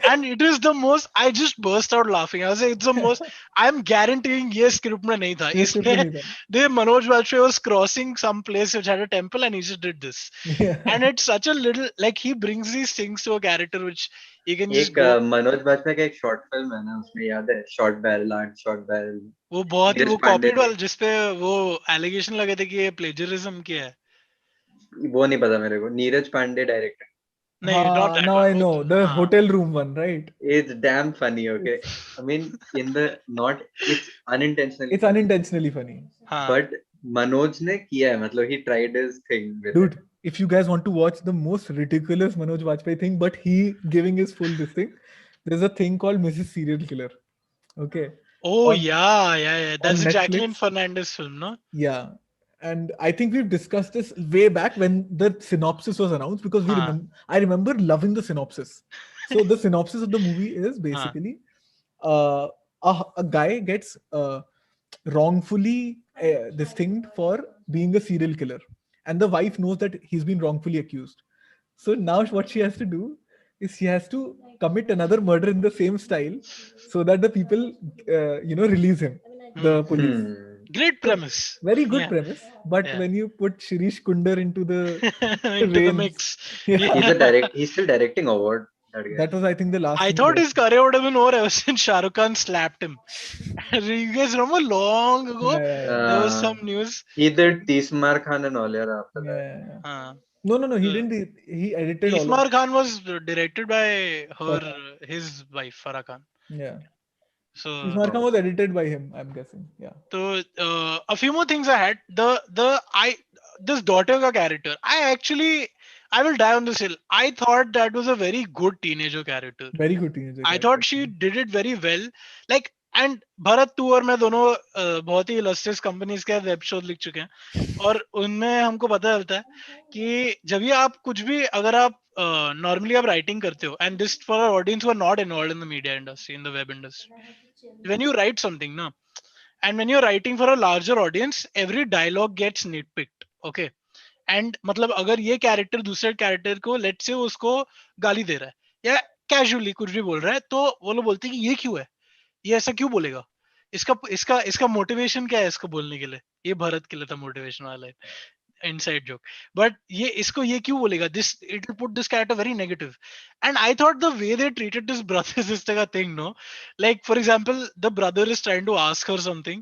And it is the most. I just burst out laughing. I was like, it's the most. I'm guaranteeing ये script में नहीं था. ये script में इसमें नहीं था. they Manoj Bajpayee was crossing some place which had a temple and he just did this. Yeah. And it's such a little like he brings these things to a character which he can just एक go. Manoj Bajpayee का एक short film है ना, उसमें याद है, short barrel art, short barrel, वो बहुत ही नीरज वो पांडे कॉपीड थे. वाला जिसपे वो एलिगेशन लगे थे कि ये प्लेजरिज्म किया है. वो नहीं पता मेरे को, नीरज पांडे डायरेक्टर. नहीं, not that Now one. I know the हाँ. hotel room one, right? It's damn funny, okay? It's I mean, it's unintentionally it's funny, unintentionally funny. हाँ. but मनोज ने किया है, मतलब he tried his thing with it. Dude, if you guys want to watch the most ridiculous Manoj Bajpayee thing, but he giving his full this thing, there's a thing called Mrs. Serial Killer. Okay. Oh On yeah, yeah, yeah. That's on a Jacqueline Netflix. Fernandez film, no? Yeah. And I think we've discussed this way back when the synopsis was announced because हाँ. I remember loving the synopsis. So the synopsis of the movie is हाँ. basically uh, a guy gets wrongfully this thing for being a serial killer, and the wife knows that he's been wrongfully accused. So now what she has to do is she has to commit another murder in the same style, so that the people release him, the Hmm. police. Hmm. Great So premise. very good Yeah. premise, but Yeah. when you put Shirish Kunder into the Into the reins, mix. yeah, He's a Yeah. direct. He's still directing award. That guy. that was I think the last I thing he thought his directed. career would have been over ever since Shah Rukh Khan slapped him. You guys remember long ago Yeah, yeah, there was Uh, some news. he did Tismar Khan and all year after yeah, that. yeah, yeah. Uh, No, he the didn't. He edited all of Ismar Khan was directed by Farhan. his wife Farah Khan. Yeah, So Ismar Khan Oh, was edited by him, I'm guessing. Yeah. a few more things I had. The I this daughter ka character. I will die on this hill. I thought that was a very good teenager character. Very good teenager I character. thought she did it very well. Like and Bharat तू और मैं दोनों बहुत ही illustrious companies के web show लिख चुके हैं और उनमें हमको पता चलता है कि जब ये आप कुछ भी अगर आप नॉर्मली आप राइटिंग करते हो and this for audience who are not involved in the media industry in the web industry when you write something ना and when you're writing for a larger audience every dialogue gets nitpicked okay and मतलब अगर ये character दूसरे character को late से उसको गाली दे रहा है या कैजुअली कुछ भी बोल रहा है तो वो लोग बोलते हैं कि ये क्यों है ये ऐसा क्यों बोलेगा इसका इसका इसका मोटिवेशन क्या है इसको बोलने के लिए ये भरत के लिए था मोटिवेशन वाला inside joke but ये इसको ये क्यों बोलेगा this it will put this character very negative and I thought the way they treated this brother sister का thing no like for example the brother is trying to ask her something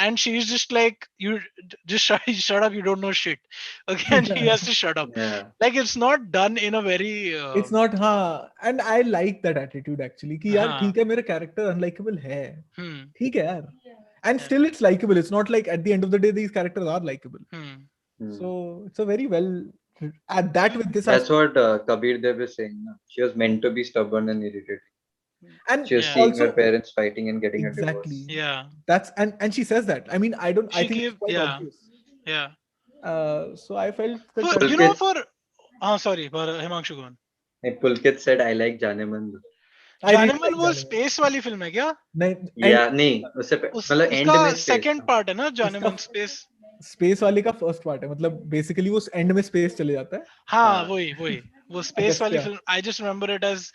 and she's just like you just shut up you don't know shit okay and he has to shut up yeah. like it's not done in a very It's not, हाँ, and I like that attitude actually कि यार हाँ ठीक है मेरा character unlikable है, hmm ठीक है यार, and yeah, still it's likable. It's not like at the end of the day these characters are likable. hmm Hmm. So it's a very well at that with this That's aspect, what Kabir Dev is saying. Na. She was meant to be stubborn and irritating. and She was yeah seeing her also parents fighting and getting a divorce. exactly yeah that's and she says that. I mean, I she think it's gave quite yeah obvious. yeah So I felt the for you character. know Pulkit, for sorry for Himanshu go on. Pulkit said, "I like Janeman." I really Jaaneman like वो Janeman. Space वाली film है क्या नहीं, and Yeah, नहीं उससे मतलब उसका and में स्पेस सेकंड था. पार्ट है ना इसका जानेमन स्पेस स्पेस वाले का फर्स्ट पार्ट है, मतलब बेसिकली वो एंड में स्पेस चले जाता है. हाँ हाँ, वही वही वो स्पेस वाली Agastya. Film I just remember it as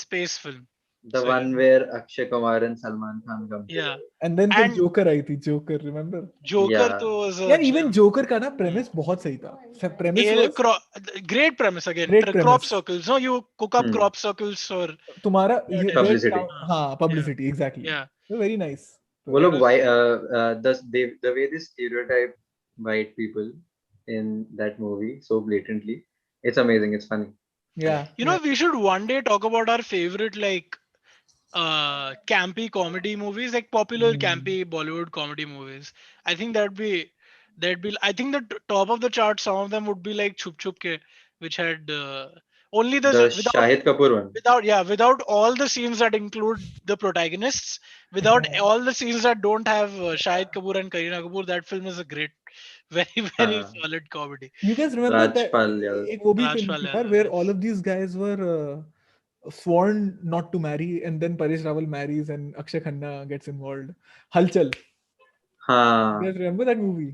space film the so yeah one where Akshay Kumar and Salman Khan come या together. एंड देन फिर एंड जोकर आई थी, जोकर रिमेंबर. जोकर Yeah, तो वाज अ यार even joker का ना premise बहुत सही था. Premise was great premise again great crop premise. circles no you cook up hmm. crop circles or तुम्हारा whatever देयर Publicity. हाँ yeah publicity exactly. yeah very nice. वो it लोग was why the way they stereotype white people in that movie so blatantly, it's amazing. It's funny. या you या know we should one day talk about our favorite like campy comedy movies like popular campy Bollywood comedy movies. I think that'd be I think the top of the chart some of them would be like Chup Chup Ke which had only the The without Shahid Kapoor one. without all the scenes that include the protagonists without all the scenes that don't have Shahid Kapoor and Kareena Kapoor that film is a great very very हाँ, solid comedy. You guys remember that Rajpal Yadav. एक वो भी film Rajpal थी यार Yadav, where yes. All of these guys were sworn not to marry and then Paresh Rawal marries and Akshay Khanna gets involved. Halchal. You हाँ, guys remember that movie?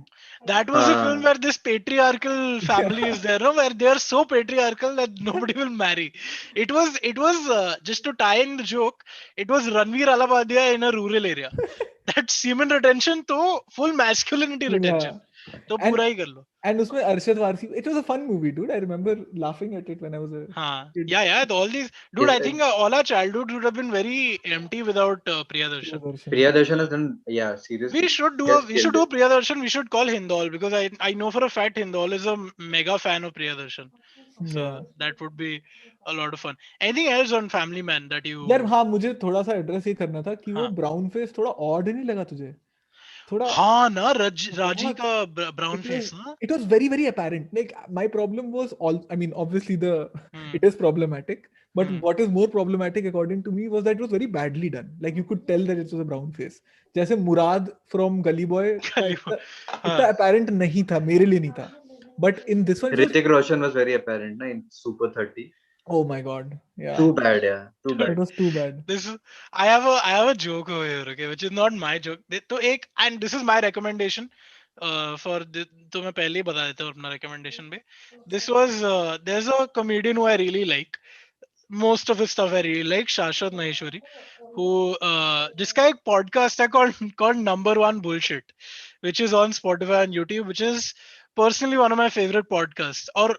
That was a film हाँ. where this patriarchal family is there, no? Where they are so patriarchal that nobody will marry. It was just to tie in the joke. It was Ranveer Alabadia in a rural area. That semen retention to full masculinity retention. Yeah. तो And पूरा ही कर लो. and उसमें Arshad Varsi. It was a fun movie, dude. I remember laughing at it when I was a हाँ, kid. yeah. All these, dude. Is I think all our childhood would have been very empty without Priyadarshan. Priyadarshan, yeah. Priyadarshan has done, yeah, We seriously, should he do has we should killed do it. Priyadarshan. We should call Hindol because I know for a fact Hindol is a mega fan of Priyadarshan. So Yeah. that would be a lot of fun. Anything else on Family Man that यार you? हाँ, मुझे थोड़ा सा address ये करना था कि वो हाँ, ब्राउन फेस थोड़ा ऑड नहीं लगा तुझे? थोड़ा हाँ ना राजी बहुत का ब्राउन it was फेस ना. it was very very apparent. Like my problem was all, I mean obviously the Hmm, it is problematic, but hmm. what is more problematic according to me was that it was very badly done. Like you could tell that it was a brown face. जैसे मुराद from Gully Boy का खाली वो- इतना हाँ. apparent नहीं था, मेरे लिए नहीं था. But in this one it was Hrithik Roshan was very apparent na, in Super 30. Oh my god. Yeah. Too bad, yeah. Too Dude, That bad. was too bad. this is I have a joke over here, okay, which is not my joke. तो एक and this is my recommendation for तो मैं पहले ही बता देता हूँ अपना recommendation पे. This was there's a comedian who I really like. Most of his stuff I really like, Shashwat Maheshwari, who जिसका एक podcast है called Number One Bullshit, which is on Spotify and YouTube, which is personally one of my favorite podcasts. और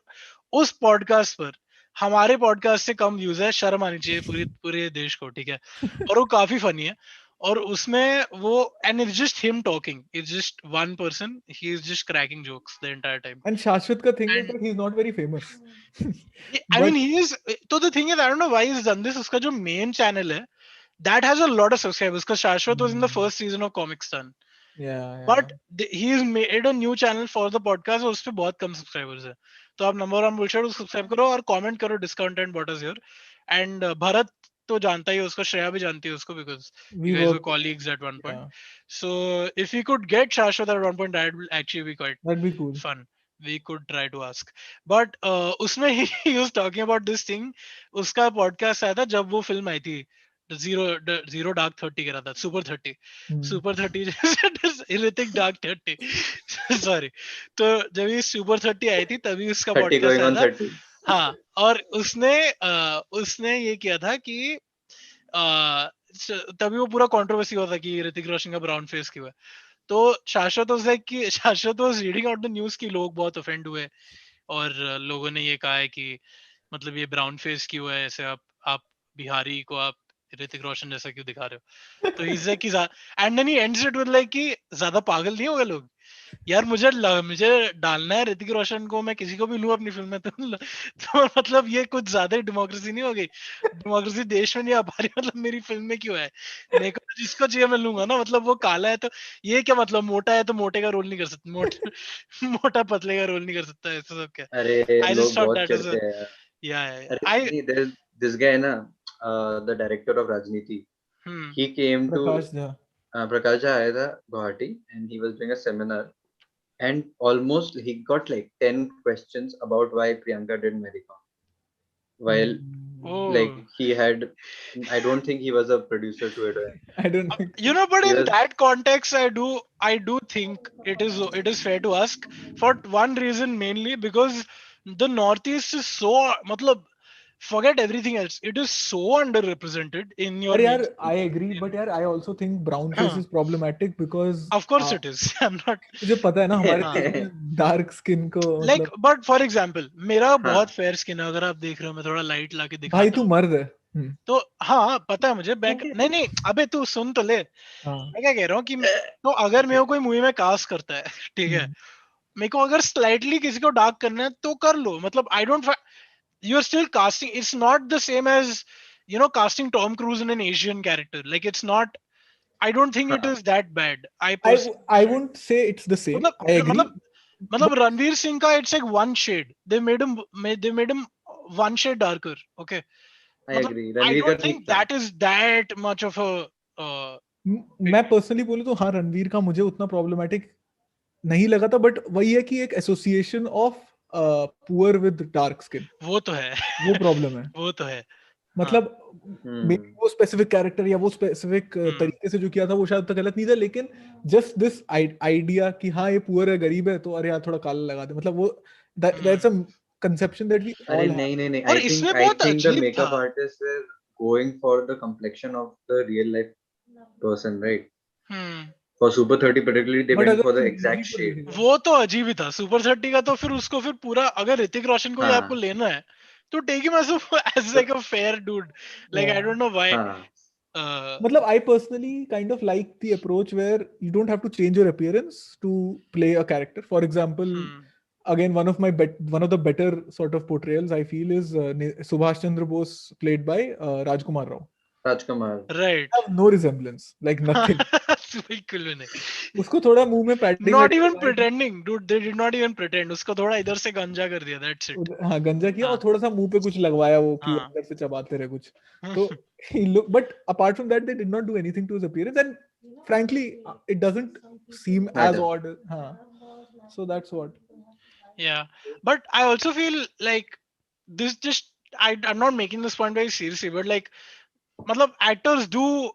उस podcast पर हमारे podcast से कम views है, शर्म आनी चाहिए पूरे देश को, ठीक है, और वो काफी फनी है. और उसमें वो and it's just him talking, it's just one person, he is just cracking jokes the entire time. And Shashwat ka thing is and that he's not very famous. I mean But he is, तो the thing is I don't know why is done this. उसका जो main channel है that has a lot of subscribers because Shashwat was in the mm, first season of Comic Stan. yeah, yeah. But he is made a new channel for the podcast और उस पे बहुत कम subscribers है. तो आप number one bullshit उसको subscribe करो और कमेंट करो discontent what is your. And Bharat तो जानता ही है उसको, श्रेया भी जानती है उसको, because We you guys were work. Colleagues at one point. Yeah, so if you could get Shashwat at one point that will actually be quite that'd be cool. fun. We could try to ask. But उसमें he was talking about this thing. उसका podcast आया था जब वो film आई थी, zero dark 30 कह रहा था, super 30. Hmm. Super 30 Hrithik dark 30. Sorry. तो जब ये सुपर 30 आई थी तभी उसका 30 पॉडकास्ट going आया on था. 30. हाँ, और उसने ये किया था कि तभी वो पूरा कंट्रोवर्सी हुआ था कि ऋतिक रोशन का ब्राउन फेस क्यों है. तो शाश्वत वाज लाइक कि शाश्वत was reading out the news कि लोग बहुत ऑफेंड हुए और लोगों ने ये कहा है कि मतलब ये ब्राउन फेस क्यों है, ऐसे आप बिहारी को आप ऋतिक रोशन जैसा क्यों दिखा रहे हो. तो इज लाइक कि and then he ends it with like कि ज्यादा पागल नहीं हो गए लोग यार. मुझे डालना है ऋतिक रोशन को, मैं किसी को भी लूं अपनी फिल्म में, तो मतलब ये कुछ ज्यादा ही डेमोक्रेसी नहीं हो गई. डेमोक्रेसी देश में नहीं आ पा रही, मतलब मेरी फिल्म में क्यों है. मेरे को तो जिसको चाहिए मैं लूंगा ना, मतलब वो काला है तो ये क्या मतलब, मोटा है तो मोटे का रोल नहीं कर सकता, मोटा पतले का रोल नहीं कर सकता, ऐसा सब क्या. अरे आई लोग जस्ट थॉट बहुत दैट वाज चिढ़ते अ, हैं. या अरे आई. नहीं, there is this guy ना, the director of Rajniti. Hmm. He came to Prakash Jha. Prakash Jha आया था Guwahati, and he was doing a seminar, and almost he got like 10 questions about why Priyanka didn't marry him. While Hmm. like Oh. he had, I don't think he was a producer to it or anything. I don't think You so. know, but He in was, that context I do think it is fair to ask for one reason, mainly because the northeast is so, matlab, forget everything else, it is so underrepresented in your But yeah, mainstream I agree. But yeah, I also think brown face media. is problematic because Of course it is. I'm not. तुझे पता है ना हमारे हाँ, देश में dark skin को like, मतलब but for example, मेरा हाँ, बहुत फेयर स्किन है, अगर आप देख रहे हो मैं थोड़ा लाइट लाके भाई दिखाता तू हूँ. मर्द है. तो हाँ, पता है मुझे, बैक नहीं नहीं, अबे तू सुन तो ले. हाँ. मैं क्या कह रहा हूँ कि तो अगर मेरे को कोई मूवी में कास्ट करता है, ठीक है, हम्म. मेरे को अगर स्लाइटली किसी को डार्क करना है तो कर लो, मतलब I don't, you are still casting, it's not the same as casting Tom Cruise in an Asian character, like it's not, I don't think it हाँ. Is that bad, I I personally. I won't say it's the same. मतलब I agree. मतलब But मतलब रणवीर सिंह का it's like one shade, they made him one shade darker, okay. I मतलब agree. I Ranveer का don't ठीक think था. That is that much of a मैं personally बोलूँ तो हाँ रणवीर का मुझे उतना प्रॉब्लमेटिक नहीं लगा था बट वही है कि एक association of poor with dark skin वो तो है. वो प्रॉब्लम है. वो तो है. हाँ. मतलब मे हम्म. वो स्पेसिफिक कैरेक्टर या वो स्पेसिफिक हम्म. तरीके से जो किया था वो शायद तक गलत नहीं था लेकिन जस्ट दिस आइडिया कि हाँ ये पुअर है गरीब है तो अरे यार थोड़ा काला लगा दे मतलब वो that's a conception that we are all नहीं हैव. नहीं नहीं, और I think इसमें I बहुत think the अजीब था. makeup artists were going for the complexion of the real life person, right? Hmm. For Super 30 particularly, they but went अगर for तू the मूवी exact को shade. देखेगा वो तो अजीब ही था सुपर 30 का, तो फिर उसको फिर पूरा, अगर ऋतिक रोशन को ही आपको हाँ. लेना है तो टेक हिम एज एज तो like a fair dude, like I या डोंट नो व्हाई. हाँ. मतलब I personally kind of like the approach where you don't have to change your appearance to play a character. For example, again one of the better sort of portrayals I feel is Subhash Chandra Bose played by Rajkumar Rao. Rajkumar. Right. Have no resemblance, like nothing. बिल्कुल भी नहीं. उसको थोड़ा मुंह में padding not wedding even लगाई थी. Pretending dude, they did not even pretend, उसको थोड़ा इधर से गंजा कर दिया, दैट्स इट. हाँ गंजा किया और हाँ. थोड़ा सा मुंह पे कुछ लगवाया वो कि हाँ. अंदर से चबाते रहे कुछ. तो he look but apart from that they did not do anything to his appearance and frankly it doesn't seem as Matter. odd. हाँ. So that's what. Yeah, but I also feel like this just I'm not making this point very seriously, but like, matlab, actors do.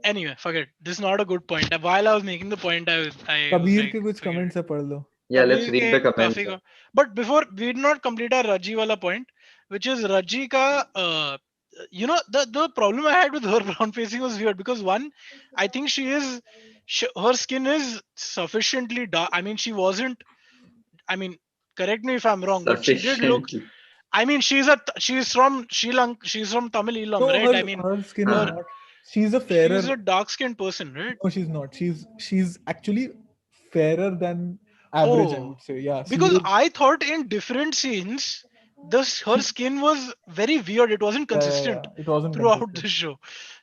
Anyway, forget. This is not a good point. While I was making the point, I was Kabir like, के कुछ forget it. Comments है पढ़ लो. Yeah, let's Kabir read के the काफी comments. का, but before we did not complete our Raji wala point, which is Raji ka. The problem I had with her brown facing was weird because one, I think her skin is sufficiently dark. I mean, she wasn't. I mean, correct me if I'm wrong, but she did look. Sufficiently. I mean, she's from Sri Lanka. She's from Tamil Eelam, No, right? her I mean, her skin is her Uh, not. She's a she's fairer. a dark skinned person, right? No, she's not. She's actually fairer than average, I Oh, would say. Yeah, she because is. I thought in different scenes, this her She, skin was very weird. It wasn't yeah. consistent It wasn't throughout consistent. the show.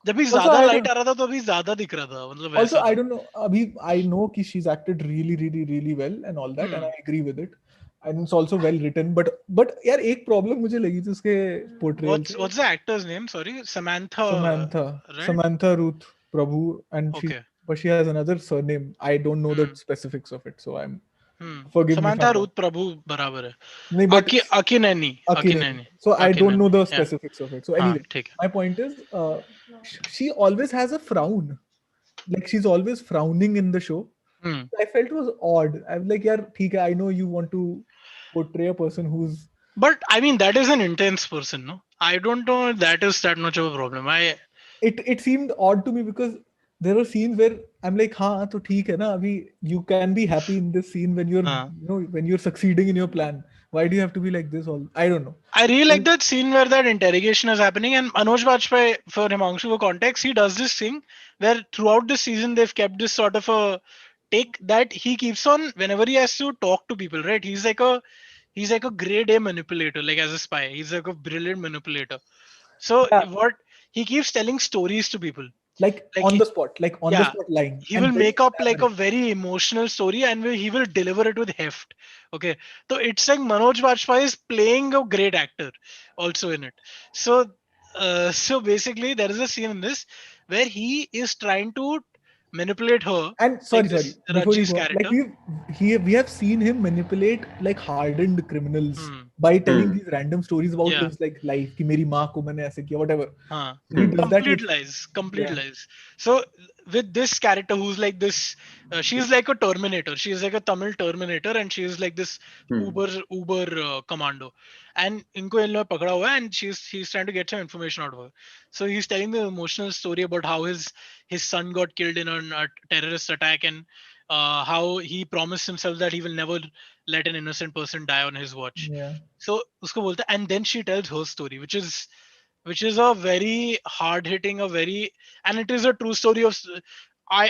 जब भी Also, ज्यादा I light don't. आ रहा था तो अभी ज्यादा दिख रहा था, मतलब Also, वैसा I था. don't know. Abhi, I know कि she's acted really, really, really well and all that, and I Hmm. agree with it. And it's also well written. But यार एक problem मुझे लगी थी उसके portrayal What's से. what's the actor's name? Sorry, Samantha, right? Samantha Ruth Prabhu, and she's Okay. but she has another surname. I don't know the Hmm. specifics of it, so I'm Hmm. forgive me if Samantha I'm wrong. Ruth Prabhu बराबर है. नहीं, but Akineni, Akineni. Akineni, So I don't know Akineni. the Yeah. specifics of it. So हाँ anyway, ठीक है. my point is, she always has a frown. Like she's always frowning in the show. Hmm. I felt it was odd. I'm like, yeah, ठीक है, I know you want to portray a person who's. But I mean, that is an intense person, no? I don't know if that is that much of a problem. It seemed odd to me because there were scenes where I'm like, हाँ तो ठीक है ना अभी you can be happy in this scene when you're हाँ. when you're succeeding in your plan. Why do you have to be like this all? I don't know. I really like And that scene where that interrogation is happening, and Manoj Bajpayee, for Himanshu for context, he does this thing where throughout the season they've kept this sort of a take that he keeps on whenever he has to talk to people, right? He's like a grade A manipulator, like as a spy. He's like a brilliant manipulator. So yeah, what he keeps telling stories to people. on Like the spot, like on the yeah, spot line, he will and very make up like a elaborate. very emotional story and he will deliver it with heft. Okay, so it's like Manoj Bajpayee is playing a great actor also in it. So basically there is a scene in this where he is trying to manipulate her, And like sorry, this before you Raji's go on, like character. we have seen him manipulate like hardened criminals Hmm. by telling hmm. these random stories about Yeah. his like life कि मेरी माँ को मैंने ऐसे किया, whatever. Huh. He Hmm. does that Complete with. lies. Complete Yeah. lies. So with this character who's like this, she's like a Terminator. She's like a Tamil Terminator, and she's like this Hmm. uber commando. And इनको इन लोग पकड़ा हुआ है, and he's trying to get some information out of her. So he's telling the emotional story about how his son got killed in a terrorist attack, and how he promised himself that he will never let an innocent person die on his watch. Yeah. So उसको बोलता है, and then she tells her story, which is a very hard hitting, a very, and it is a true story of I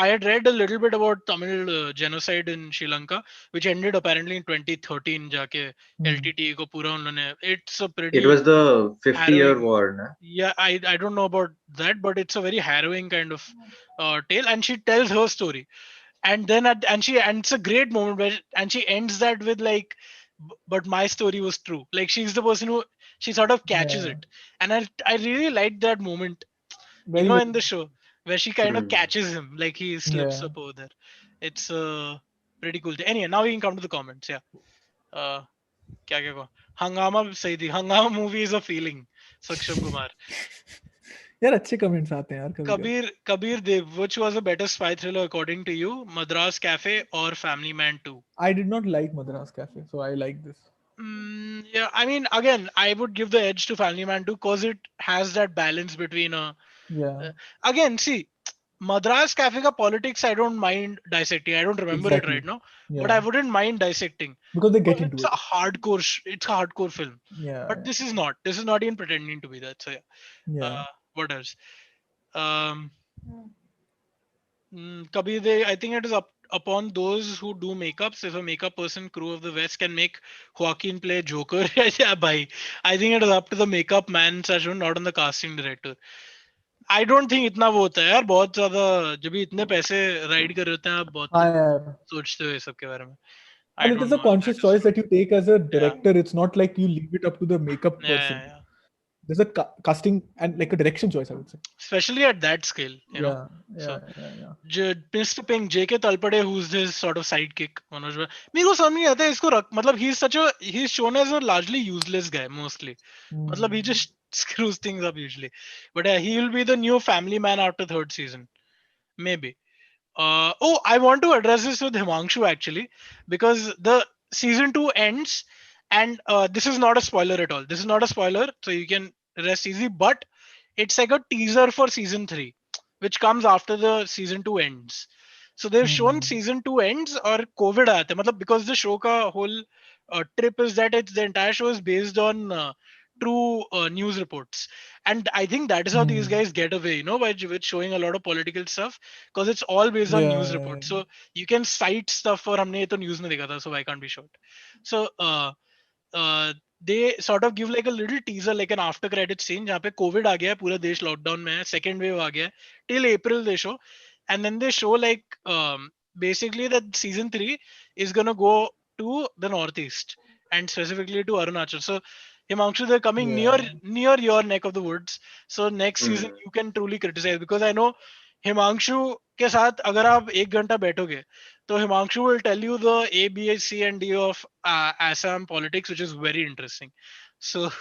had read a little bit about Tamil genocide in Sri Lanka, which ended apparently in 2013 जाके Hmm. LTT को पूरा उन्होंने, it's a It pretty was the 50-year harrowing. war, na? Yeah, I don't know about that, but it's a very harrowing kind of tale, and she tells her story, and then and it's a great moment where, and she ends that with like, but my story was true. Like she's the person who, she sort of catches Yeah. it, and I really liked that moment, Very in well. the show where she kind of Hmm. catches him, like he slips Yeah. up over there. It's pretty cool. Anyway, now we can come to the comments. Yeah. uh क्या क्या कहो, हंगामा सही थी. हंगामा movie is a feeling. सक्षम कुमार. यार अच्छे कमेंट्स आते हैं यार कभी कभी. Kabir Dev, which was a better spy thriller according to you, Madras Cafe or Family Man 2? I did not like Madras Cafe, so I like this. Yeah, I mean, again, I would give the edge to Family Man 2 because it has that balance between Yeah. uh, again, see, Madras Cafe ka politics I don't mind dissecting. I don't remember it Exactly. right now, but Yeah. I wouldn't mind dissecting Because they get because into it. it's a hardcore film. Yeah. But this is not. This is not even pretending to be that. So yeah. Yeah. What else? Um, Kabir, they, I think it is up upon those who do makeups. If a makeup person, crew of the West, can make Joaquin play Joker, yeah, bhai. I think it is up to the makeup man, Sashun, not on the casting director. I don't think इतना वो होता है यार, बहुत ज्यादा. जब भी इतने पैसे राइड कर रहे होते हैं, आप बहुत हाँ यार. सोचते हो ये सब के बारे में. I And it don't is a know if that conscious is choice true. that you take as a Yeah, director. It's not like you leave it up to the makeup yeah, person. yeah, yeah. there's a casting and like a direction choice, I would say. especially at that scale, you know. Yeah, So yeah. Mr. Pink, JK Talpade, who's his sort of sidekick, Manoj Bhai. मेरे को समझ नहीं आता है इसको रख, मतलब he's shown as a largely useless guy mostly. मतलब he Hmm. just screws things up usually. But yeah, he will be the new family man after third season. Maybe. I want to address this with Himanshu actually, because the season 2 ends, and this is not a spoiler at all. This is not a spoiler, so you can rest easy. But it's like a teaser for season 3, which comes after the season 2 ends. So they've shown Hmm. season 2 ends or COVID aata hai. मतलब because the show ka whole trip is that the entire show is based on true news reports, and I think that is how these Hmm. guys get away, you know, by with showing a lot of political stuff, because it's all based on news Yeah. reports. So you can cite stuff for हमने ये तो news में देखा था, so why can't be short. So uh, they sort of give like a little teaser, like an after credit scene जहाँ पे Covid आ गया है, पूरा देश लॉकडाउन में है, सेकेंड वेव आ गया है, till April they show, and then they show like basically that season 3 is gonna go to the northeast, and specifically to Arunachal. So Himanshu, they're coming Yeah. near your neck of the woods. So next season Hmm. you can truly criticize, because I know Himanshu के साथ अगर आप 1 घंटा बैठोगे, तो Himanshu will tell you the A, B, C, and D of Assam politics, which is very interesting. So,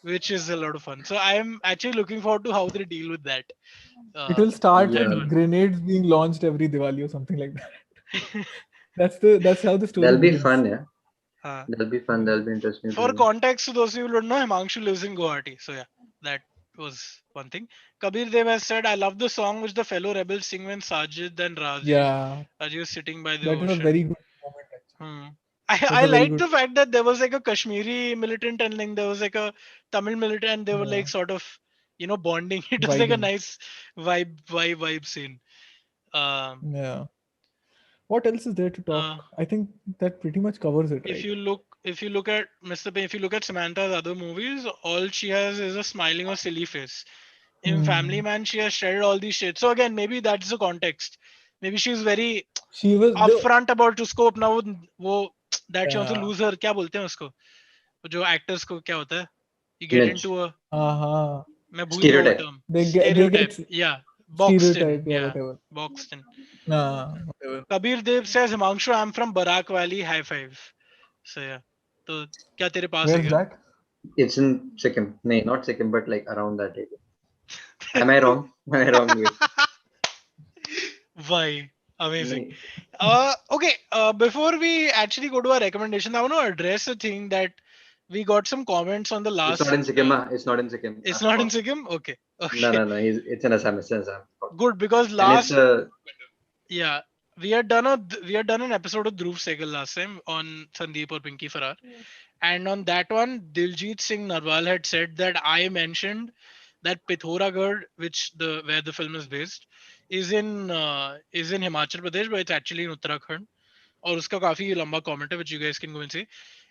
which is a lot of fun. So I am actually looking forward to how they deal with that. It will start Later Yeah, with grenades being launched every Diwali or something like that. That's how the story that'll be begins. fun. Yeah, on. that'll be fun. That'll be interesting to For see. context, to those of you who don't know, Himanshu lives in Guwahati. So yeah, that was one thing. Kabir Dev has said, "I love the song which the fellow rebels sing when Sajid and Yeah, Rajiv is sitting by the that is a ocean." very good moment actually. Hmm. That's I a very like good. the fact that there was like a Kashmiri militant, and then there was like a Tamil militant, and they were Yeah, like sort of, you know, bonding. It was like a vibing. nice vibe scene. Um, Yeah. What else is there to uh, talk? I think that pretty much covers it, right? if you look at Mr. Payne, if you look at Samantha's other movies, all she has is a smiling or silly face. In Family Hmm. Man, she has shredded all these shit. So again, maybe that's the context. Maybe she's very She was the upfront about उसको अपना वो that she wants to yeah. lose her, क्या बोलते हैं उसको, जो actors को क्या होता है, you get Image, into a, Uh-huh. मैं भूल गया वो stereotype. term, They get stereotype, yeah, boxed in, stereotype, yeah, yeah, whatever. boxed in. Whatever. Kabir Dev says Himanshu, I'm from Barak Valley, high five. So yeah, तो क्या तेरे पास है Where's क्या? that? It's in Sikkim. No, not Sikkim, but like around that area. Am I wrong? Am I wrong? Wait. Why? Amazing. No, Okay. Before we actually go to our recommendation, I want to address a thing that we got some comments on the it's not last. in Sikkim. It's not in Sikkim. It's not in Fuck. Sikkim. Okay. No, Okay. no, no. It's in Assam. It's in Assam. Fuck. Good, because And it's last, yeah, we had done an episode of Dhruv Sehgal last time on Sandeep or Pinky Farrar, and on that one, Diljit Singh Narwal had said that I mentioned that Pithoragarh, which the where the film is based, is in Himachal Pradesh, but it's actually in Uttarakhand. और उसका काफी लंबा comment है, which you guys can go and see.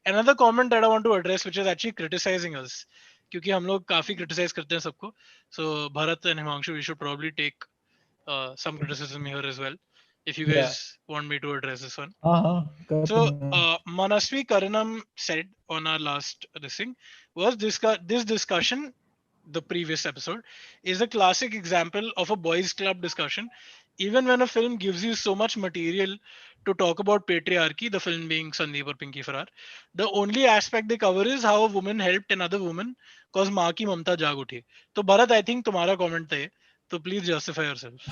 Another comment that I want to address, which is actually criticizing us, क्योंकि हम लोग काफी criticize करते हैं सबको. So Bharat and Himanshu, we should probably take some criticism here as well, if you Yeah. guys want me to address this one. करते So हैं. Manasvi Karanam said on our last this thing was this discussion, the previous episode, is a classic example of a boys club discussion. Even when a film gives you so much material to talk about patriarchy, the film being Sandeep or Pinky Farrar, the only aspect they cover is how a woman helped another woman cause माँ की ममता जाग उठी. तो Bharat, I think तुम्हारा comment था ये, तो please justify yourself.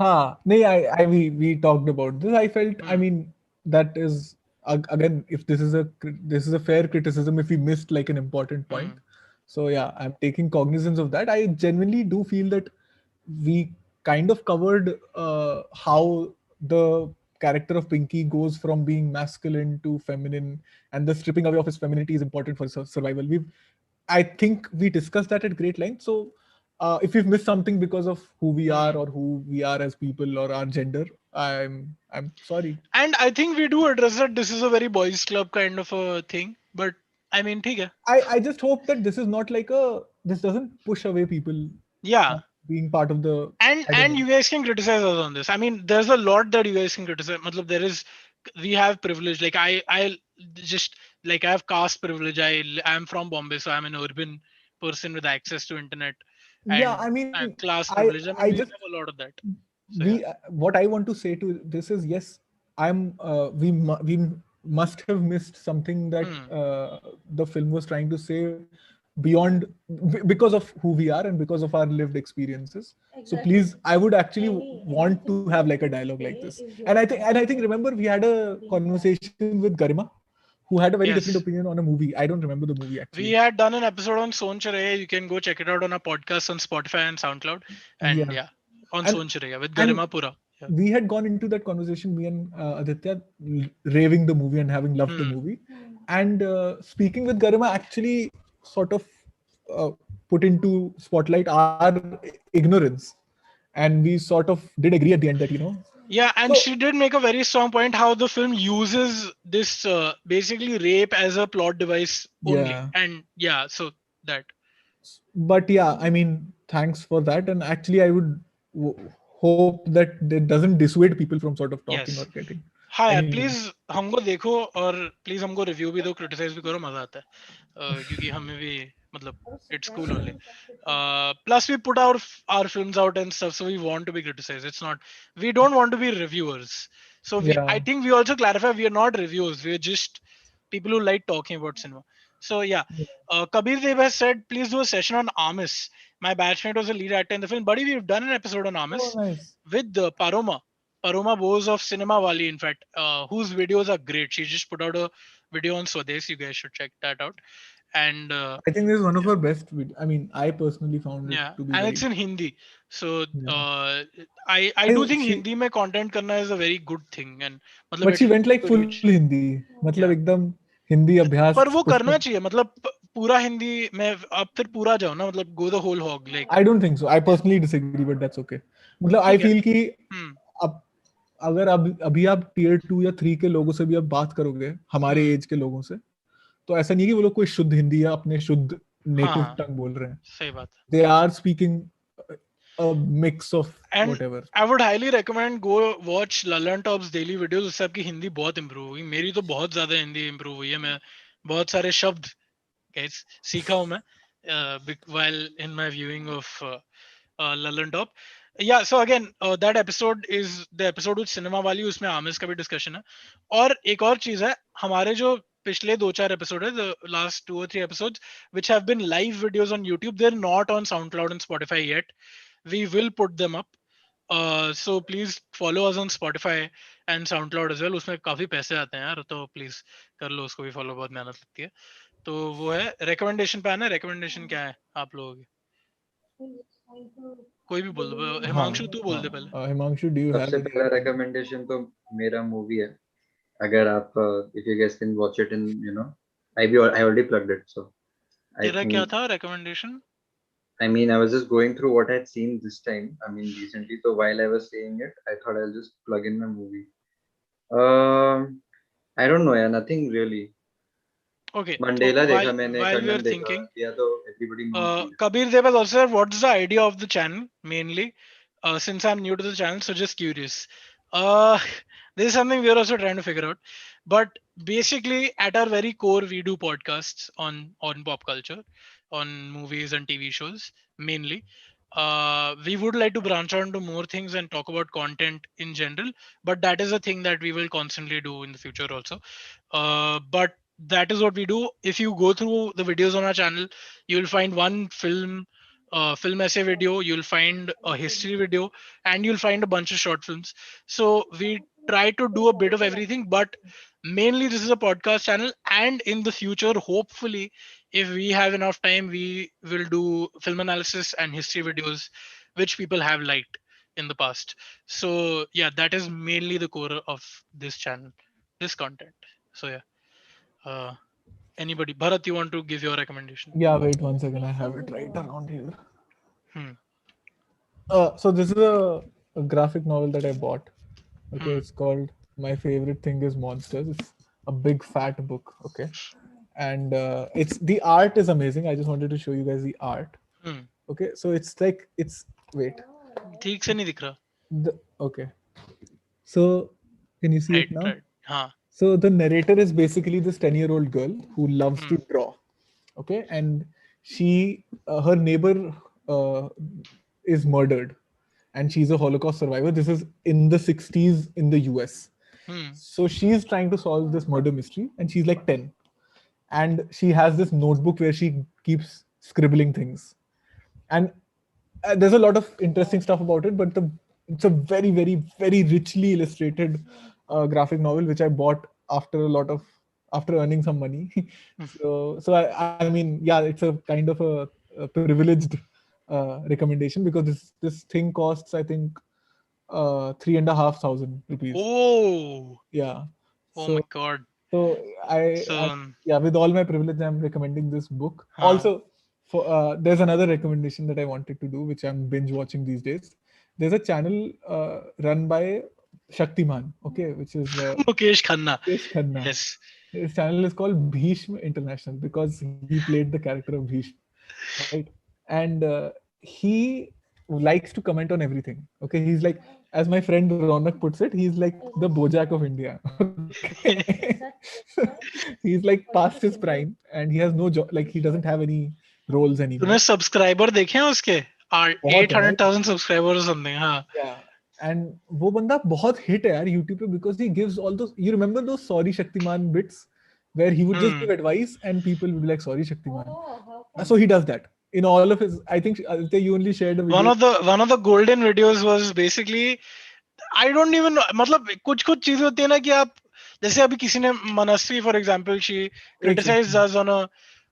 No, we talked about this. I felt, I Hmm. mean, that is again, if this is a fair criticism if we missed like an important point. Hmm. So yeah, I'm taking cognizance of that. I genuinely do feel that we kind of covered how the character of Pinky goes from being masculine to feminine, and the stripping away of his femininity is important for survival. I think we discussed that at great length. So if we've missed something because of who we are Hmm. or who we are as people or our gender, I'm sorry. And I think we do address that this is a very boys club kind of a thing, but I mean, ठीक है. I just hope that this is not like this doesn't push away people Yeah, from being part of the, I don't and know. you guys can criticize us on this. I mean, there's a lot that you guys can criticize. मतलब there is, we have privilege. Like I just like I have caste privilege. I'm from Bombay, so I'm an urban person with access to internet Yeah, and I mean, class I privilege. I I mean, we just have a lot of that. So yeah. we what I want to say to this is, yes, we must have missed something that Hmm. the film was trying to say beyond, because of who we are and because of our lived experiences. So please, I would actually want to have like a dialogue like this. And I think remember, we had a conversation with Garima, who had a very different Yes. opinion on a movie. I don't remember the movie We actually. had done an episode on Son Chiraiya. You can go check it out on our podcast on Spotify and SoundCloud. And Yeah. yeah, on and Son Chiraiya with and Garima Pura. Yeah. we had gone into that conversation, me and Aditya, raving the movie and having loved the Hmm. movie. And speaking with Garima actually sort of uh, put into spotlight our ignorance. And we sort of did agree at the end that, Yeah, and so she did make a very strong point how the film uses this basically rape as a plot device only. yeah. And yeah, so that. But yeah, I mean, thanks for that. And actually, I would hope that it doesn't dissuade people from sort of talking or Yes. getting हाँ यार, any. Please हमको देखो और please हमको review भी दो, criticise भी करो, मजा आता है। क्योंकि हमें भी मतलब it's cool only. Plus we put our films out and stuff, so we want to be criticized. It's not, we don't want to be reviewers. So I Yeah. think we also clarify we are not reviewers. We are just people who like talking about cinema. So yeah, Kabir Deb has said, please do a session on Amis. My batchmate was a lead actor in the film. Buddy, we've done an episode on Oh, Amis nice. with Paroma Bose of Cinema Wali, in fact, whose videos are great. She just put out a video on Swades. You guys should check that out. And I think this is one of her best. I mean, I personally found it yeah, to be and it's very. in Hindi. So Yeah. I I do think think she, Hindi mein content karna is a very good thing, and मतलब but it she helps went like to full reach. Hindi. मतलब Yeah, एकदम हिंदी अभ्यास पर वो पुस्तक. करना चाहिए, मतलब पूरा हिंदी में अब फिर पूरा जाओ ना, मतलब go the whole hog, like I don't think so. I personally disagree, but that's okay. मतलब I ठीक है। feel कि हम्म। अब अगर अभी आप tier 2 या 3 के लोगों से भी आप बात करोगे, हमारे हम्म। एज के लोगों से, तो ऐसा नहीं है कि वो लोग कोई शुद्ध हिंदी या अपने शुद्ध हाँ नेटिव हाँ, टंग बोल रहे हैं. सही बात है। They are speaking a mix of and whatever. I would highly recommend go watch Lalan tops daily videos, उससे आपकी हिंदी बहुत इंप्रूव हुई। मेरी तो बहुत ज्यादा हिंदी इंप्रूव हुई है। मैं बहुत सारे शब्द guys सीखा हूं मैं while in my viewing of Lalan Top. Yeah, so again, that episode is the episode with Cinema वाली, उसमें आमिर का भी डिस्कशन है। और एक और चीज है, हमारे जो पिछले 2-4 एपिसोड है, the last 2 or 3 episodes which have been live videos on YouTube, they're not on SoundCloud and Spotify yet. We will put them up. So please follow us on Spotify and SoundCloud as well. उसमें काफी पैसे आते हैं यार, तो please कर लो उसको भी फॉलो, बहुत मेहनत लगती है। तो वो है रिकमेंडेशन पे आना। रिकमेंडेशन क्या है आप लोगों की? कोई भी बोल दो, हाँ. हिमांशु तू बोल हाँ. दे पहले। Himanshu, do you have सबसे any पहला recommendation? recommendation तो मेरा movie है. अगर आप if you guys can watch it in, I already plugged it, so I तेरा क्या think, था recommendation? I mean, I was just going through what I'd seen this time. I mean, recently. So while I was saying it, I thought I'll just plug in my movie. I don't know, yeah, nothing really. Okay, तो Mandela देखा while मैंने, while we are Kannan देखा, thinking, या तो everybody knows these. Kabir Dev has also said, what's the idea of the channel mainly? Since I'm new to the channel, so just curious. Uh, this is something we're also trying to figure out. But basically, at our very core, we do podcasts on pop culture, on movies and TV shows mainly. We would like to branch out into more things and talk about content in general, but that is a thing that we will constantly do in the future also. But that is what we do. If you go through the videos on our channel, you'll find one film essay video, you'll find a history video, and you'll find a bunch of short films. So we try to do a bit of everything, but mainly this is a podcast channel. And in the future, hopefully, if we have enough time, we will do film analysis and history videos which people have liked in the past. So yeah, that is mainly the core of this channel, this content. So yeah, uh, anybody, Bharat, you want to give your recommendation? Yeah, wait 1 second. I have it right around here. Hmm. So this is a graphic novel that I bought. Okay, Hmm. it's called My Favorite Thing Is Monsters. It's a big fat book. Okay, and it's the art is amazing. I just wanted to show you guys the art. Hmm. Okay, so it's like it's wait. ठीक से नहीं दिख रहा। Okay, so can you see Right, it now? right, हाँ। So the narrator is basically this 10-year-old girl who loves to Hmm. draw. Okay, and her neighbor uh, is murdered, and she's a Holocaust survivor. This is in the 60s in the US. Hmm. So she's trying to solve this murder mystery, and she's like 10, and she has this notebook where she keeps scribbling things, and there's a lot of interesting stuff about it, but it's a very, very, very richly illustrated graphic novel which I bought after earning some money. So I mean, yeah, it's a kind of a privileged recommendation, because this thing costs, I think, 3,500 rupees. Oh, Yeah. oh my So God. so I So, yeah, with all my privilege, I'm recommending this book. huh. Also, for there's another recommendation that I wanted to do, which I'm binge watching these days. There's a channel run by Shaktiman, okay, which is Mukesh Khanna. Mukesh Khanna. Yes. His channel is called Bhishma International because he played the character of Bhishma, right? And he likes to comment on everything. Okay, he's like, as my friend Ronak puts it, he's like the Bojack of India. Okay, so he's like past his prime, and he has no job. Like, he doesn't have any roles anymore. तूने subscriber देखे हैं उसके? बहुत eight है hundred भाई. Thousand subscriber something. हाँ. Yeah. And वो बंदा बहुत हिट है यार YouTube पे, because he gives all those, you remember those sorry Shaktiman bits where he would just Hmm. give advice and people would be like, sorry Shaktiman. So he does that in all of his, I think, Aditya, you only shared a video. one of the golden videos was basically, I don't even know, मतलब कुछ कुछ चीजें होती है ना कि आप, जैसे अभी किसी ने मनस्वी फॉर एग्जांपल शी एक criticised second. Us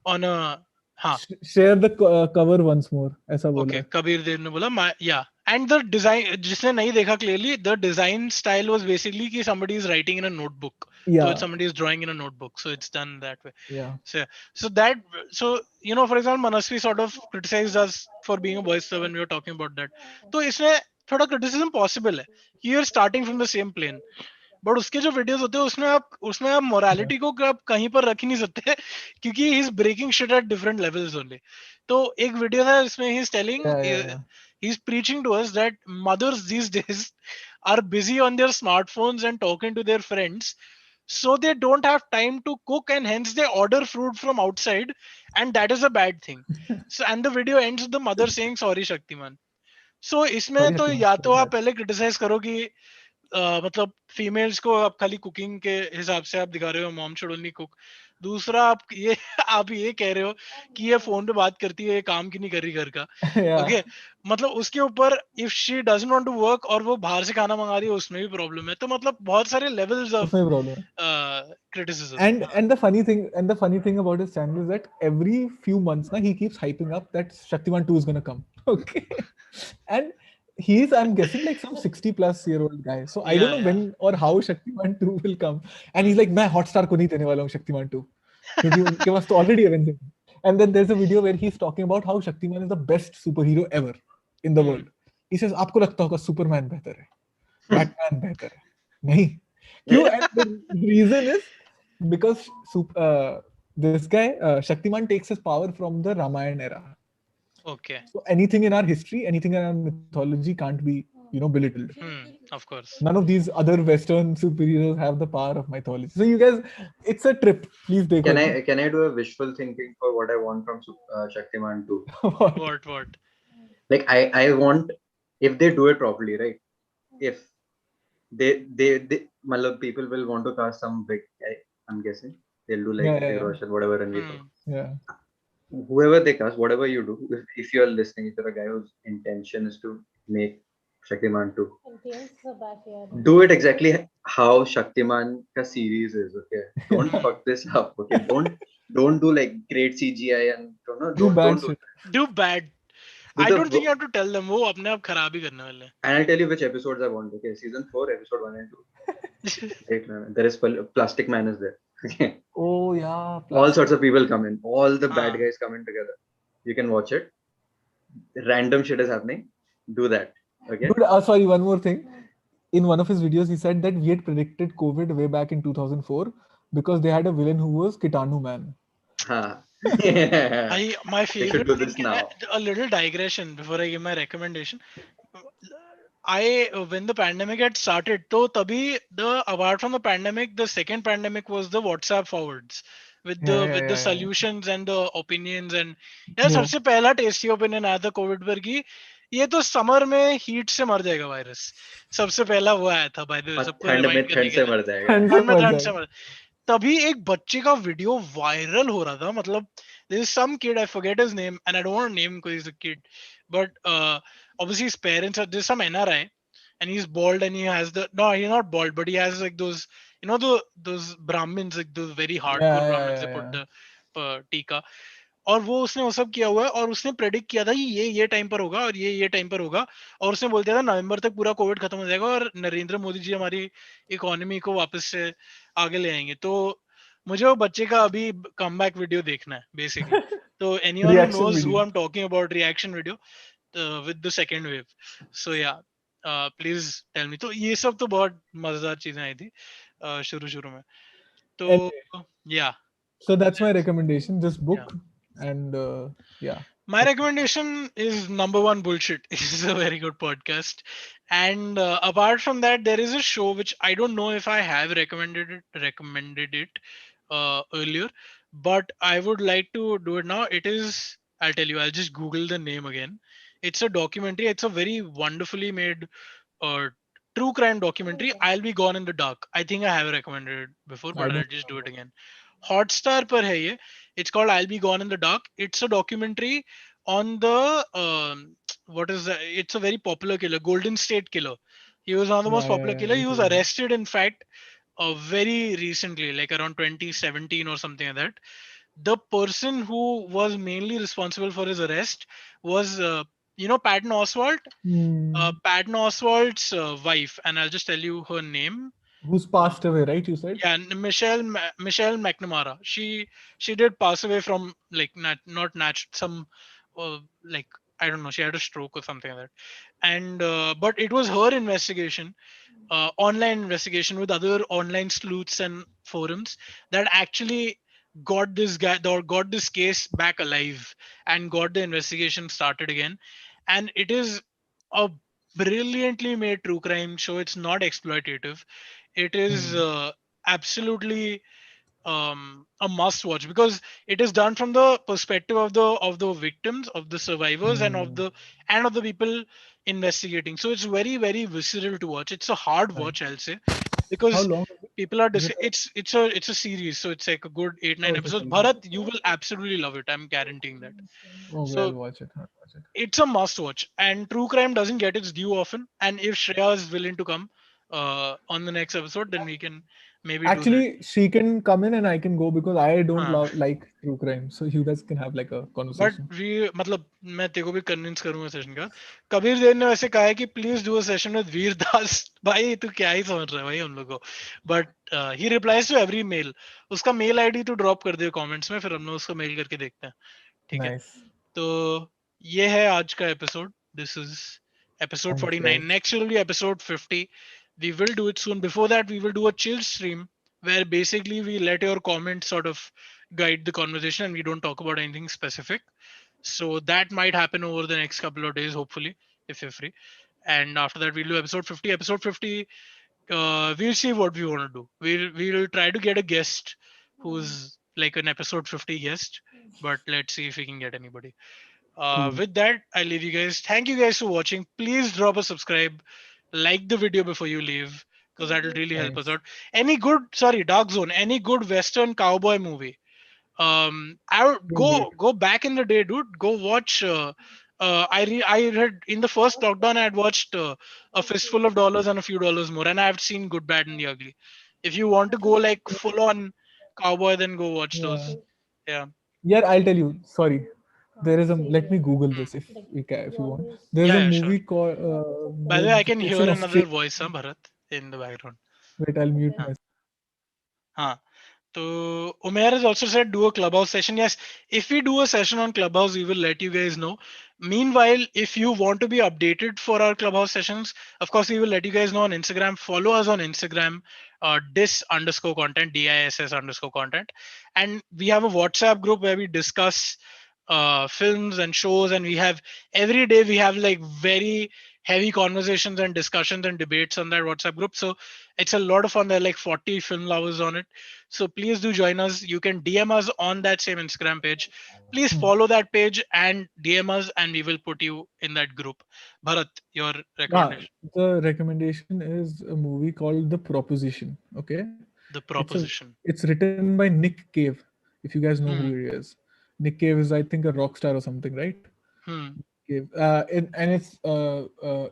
on a, हाँ. Share the cover once more, ऐसा बोला ओके, है. कबीर देव ने बोला या. एंड द डिजाइन, जिसने नहीं देखा clearly, the design style was basically कि somebody is writing in a notebook, so Yeah. somebody is drawing in a notebook, so it's done that way. Yeah. So so that, so for example, Manasvi sort of criticized us for being a voice server when we were talking about that. तो इसमें थोड़ा criticism possible है कि you're starting from the same plane. But उसके जो videos होते हैं उसमें आप मोरालिटी को आप कहीं पर रख ही नहीं सकते क्योंकि he is breaking shit at different levels only. तो एक वीडियो है इसमें he is telling, Yeah. Yeah. Yeah. He is preaching to us that mothers these days are busy on their smartphones and talking to their friends, so they don't have time to cook, and hence they order food from outside, and that is a bad thing. So and the video ends with the mother saying sorry Shaktiman. So इसमें Sorry तो Shaktiman. या तो Correct आप that. पहले criticise करो कि मतलब females को आप खाली कुकिंग के हिसाब से आप दिखा रहे हो, मॉम शुड ओनली कुक. दूसरा आप ये आप ये कह रहे हो कि ये फोन पे बात करती है, ये काम क्यों नहीं कर रही घर का. Yeah. ओके, मतलब उसके ऊपर if she doesn't want to work और वो बाहर से खाना मंगा रही है, उसमें भी प्रॉब्लम है. तो मतलब बहुत सारे लेवल्स ऑफ उसमें problem है. Criticism. And the funny thing about his channel is that every few months now he keeps hyping up that Shaktiman 2 is gonna come. Okay. And he's, I'm guessing, like some 60 plus year old guy. So I don't या know या. when or how Shaktiman 2 will come. And he's like, मैं Hotstar को नहीं देने वाला हूँ Shaktiman 2. क्योंकि उनके पास तो already Avengers है. And then there's a video where he's talking about how Shaktiman is the best superhero ever in the world. He says, आपको लगता होगा Superman बेहतर है, Batman बेहतर है. नहीं. क्यों? And the reason is because this guy Shaktiman takes his power from the Ramayana era. Okay. So anything in our history, anything in our mythology can't be, belittled. Of course. None of these other Western superheroes have the power of mythology. So you guys, it's a trip. Please dekho. Can I do a wishful thinking for what I want from Shaktiman 2? What? what Like I want, if they do it properly, right? If they malab, people will want to cast some big guy. I'm guessing they'll do like Yeah, yeah, Hrithik yeah. Roshan, whatever, and Yeah. whoever they cast, whatever you do, if you're listening, if you're a guy whose intention is to make Shaktiman 2, do it exactly how Shaktiman ka series is. Okay, don't fuck this up. Okay, don't do like great CGI and Do bad don't do shit. that. Do bad. Do I the don't think you have to tell them. वो अपने आप खराब ही करने वाले and I'll tell you which episodes I want. Okay, season 4, episode 1 and 2. हैं. Right, there is Plastic Man is there. Okay, Oh yeah. all sorts of people come in. All the bad हाँ. guys come in together. You can watch it. Random shit is happening. Do that. Okay. Dude, sorry, one more thing. In one of his videos, he said that we had predicted COVID way back in 2004 because they had a villain who was Kitanu Man. Ha. Yeah. My They should favorite do thing, this can I, now. a little digression before I give my recommendation. I when the pandemic had started, so tabhi the apart from the pandemic, the second pandemic was the WhatsApp forwards Yeah, yeah, with the yeah, yeah. solutions and the opinions and यार Yeah. सबसे पहला tasty opinion आया था Covid पर कि ये तो summer में हीट से मर जाएगा वायरस. सबसे पहला वो आया था बाय द वे और सबको ठंड में रिमाइंड करने ठंड के से लिए. मर जाएगा। ठंड से ठंड में मर ठंड से जाएगा। मर. तभी एक बच्चे का वीडियो वायरल हो रहा था. मतलब there is some kid, I forget his name and I don't want to name because he's a kid, but obviously his parents are, there's some NRI and he's bald and he has the, no, he's not bald, but he has like those, you know, those Brahmins, like those very Yeah, hardcore yeah, Brahmins, they yeah, put yeah. the tika. और वो उसने वो सब किया हुआ है और उसने प्रेडिक्ट किया था कि ये टाइम पर होगा और ये टाइम पर होगा. और उसने बोल दिया था नवंबर तक पूरा कोविड खत्म हो जाएगा और नरेंद्र मोदी जी हमारी इकोनॉमी को वापस से आगे ले आएंगे. तो मुझे वो बच्चे का अभी कम बैक वीडियो देखना है बेसिकली. तो anyone who Reaction knows who video. I am talking about reaction video with the second wave. So yeah please tell me. तो ये सब तो बहुत मजेदार चीजें आई थी शुरू शुरू में. तो Anyway, या so that's my recommendation. This या book, and yeah. my recommendation is number one bullshit. It's a very good podcast. And apart from that, there is a show which I don't know if I have recommended it earlier, but I would like to do it now. It is, I'll tell you, I'll just Google the name again. It's a documentary. It's a very wonderfully made uh, true crime documentary. I'll Be Gone in the Dark. I think I have recommended it before, I but don't I'll just do it remember. again. Hotstar पर है ये. It's called I'll Be Gone in the Dark. It's a documentary on the what is that? It's a very popular killer, Golden State Killer. He was one of the most Yeah, yeah, popular yeah. killer. You He was told me. arrested, in fact, very recently, like around 2017 or something like that. The person who was mainly responsible for his arrest was, Patton Oswalt. Hmm. Patton Oswalt's wife, and I'll just tell you her name. Who's Uh, passed away, right? You said. yeah, Michelle McNamara. She did pass away from like not natural some like I don't know. She had a stroke or something like that. And but it was her investigation, online investigation with other online sleuths and forums that actually got this guy or got this case back alive and got the investigation started again. And it is a brilliantly made true crime show. It's not exploitative. It is Hmm. absolutely a must watch because it is done from the perspective of the victims, of the survivors, Hmm. and of the people investigating. So it's very very visceral to watch. It's a hard Nice. watch, I'll say, How because long is it? people are Is it a, it's a series, so it's like a good eight oh, nine it's a episodes. series. Bharat, you will absolutely love it. I'm guaranteeing that. Okay, I'll So watch it. I'll watch it. it's a must watch, and true crime doesn't get its due often. And if Shreya is willing to come on the next episode, then we can maybe do that. Actually, she can come in and I can go because I don't Huh. like true crime. So you guys can have like a but conversation. We मतलब मैं तेरे को भी convince करूंगा session का. कबीर देव ने वैसे कहा है कि please do a session with Vir Das. भाई तू क्या ही समझ रहा है भाई हम लोग को. But he replies to every mail. उसका मेल आईडी तो ड्रॉप कर दे कमेंट्स में, फिर हम लोग उसको मेल करके देखते हैं. ठीक है. Nice. तो ये है आज का episode. This is episode Thanks, 49. guys. Next will be episode 50. We will do it soon. Before that, we will do a chill stream where basically we let your comments sort of guide the conversation and we don't talk about anything specific. So that might happen over the next couple of days, hopefully, if you're free. And after that, we'll do episode 50. Episode 50, we'll see what we want to do. We'll try to get a guest who's like an episode 50 guest, but let's see if we can get anybody. Cool. With that, I leave you guys. Thank you guys for watching. Please drop a subscribe, like the video before you leave, because that'll really help us Thanks. out. Any good, sorry, Dark Zone, any good Western cowboy movie, I would Don't wait. go back in the day, dude. Go watch. I read in the first lockdown. I had watched A Fistful of Dollars and A Few Dollars More, and I've seen Good, Bad, and the Ugly. If you want to go like full on cowboy, then go watch Yeah. those. Yeah. Yeah, I'll tell you. Sorry. There is a, let me Google Hmm. this if we can, if you want. There's Yeah, a yeah, sure. movie called By the way, I made, can it's hear in another Australia. voice, huh, Bharat, in the background. Wait, I'll mute Huh. myself. Huh. So Umair has also said do a clubhouse session. Yes, if we do a session on clubhouse, we will let you guys know. Meanwhile, if you want to be updated for our clubhouse sessions, of course, we will let you guys know on Instagram. Follow us on Instagram, dis underscore content, DISS underscore content. And we have a WhatsApp group where we discuss films and shows. And we have every day we have like very heavy conversations and discussions and debates on that WhatsApp group. So it's a lot of fun. There are like 40 film lovers on it. So please do join us. You can DM us on that same Instagram page. Please follow that page and DM us, and we will put you in that group. Bharat, your Ah, recommendation. the recommendation is a movie called The Proposition. Okay, The it's a Proposition. it's written by Nick Cave. If you guys know who he Hmm. is, Nick Cave is, I think, a rock star or something, right? Hmm. Cave.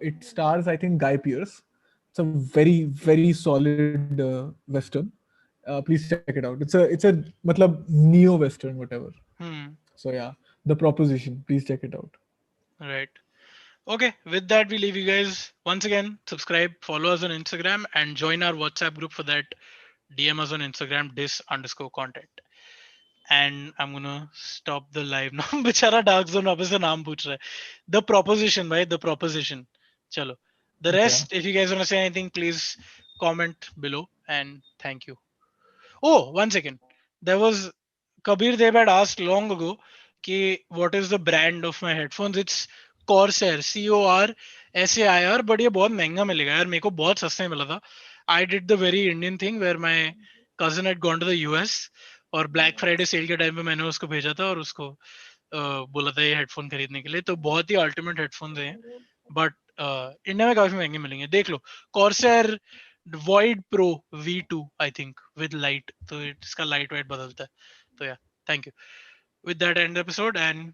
It stars, I think, Guy Pearce. It's a very solid western. Please check it out. It's a matlab neo western whatever. Hmm. So yeah, The Proposition. Please check it out. Right. Okay, with that, we leave you guys. Once again, subscribe, follow us on Instagram, and join our WhatsApp group for that. DM us on Instagram, dis_content. And I'm gonna stop the live now. बेचारा dark zone वापस से नाम पूछ रहा है. The proposition, भाई, the proposition. चलो. The Okay. rest, if you guys wanna say anything, please comment below. And thank you. Oh, 1 second. There was Kabir Deb had asked long ago कि what is the brand of my headphones? It's Corsair, Corsair, but ये बहुत महंगा मिलेगा यार. मेरे को बहुत सस्ते में मिला था. I did the very Indian thing where my cousin had gone to the US और ब्लैक फ्राइडे सेल के टाइम पे मैंने उसको भेजा था और उसको बोला था ये हेडफोन खरीदने के लिए. तो बहुत ही अल्टीमेट हेडफोन्स हैं, बट इंडिया में काफी महंगे मिलेंगे. देख लो, Corsair Void Pro V2 I think with light, तो इसका लाइट वाइट बदलता है. तो yeah, thank you. With that, end the episode and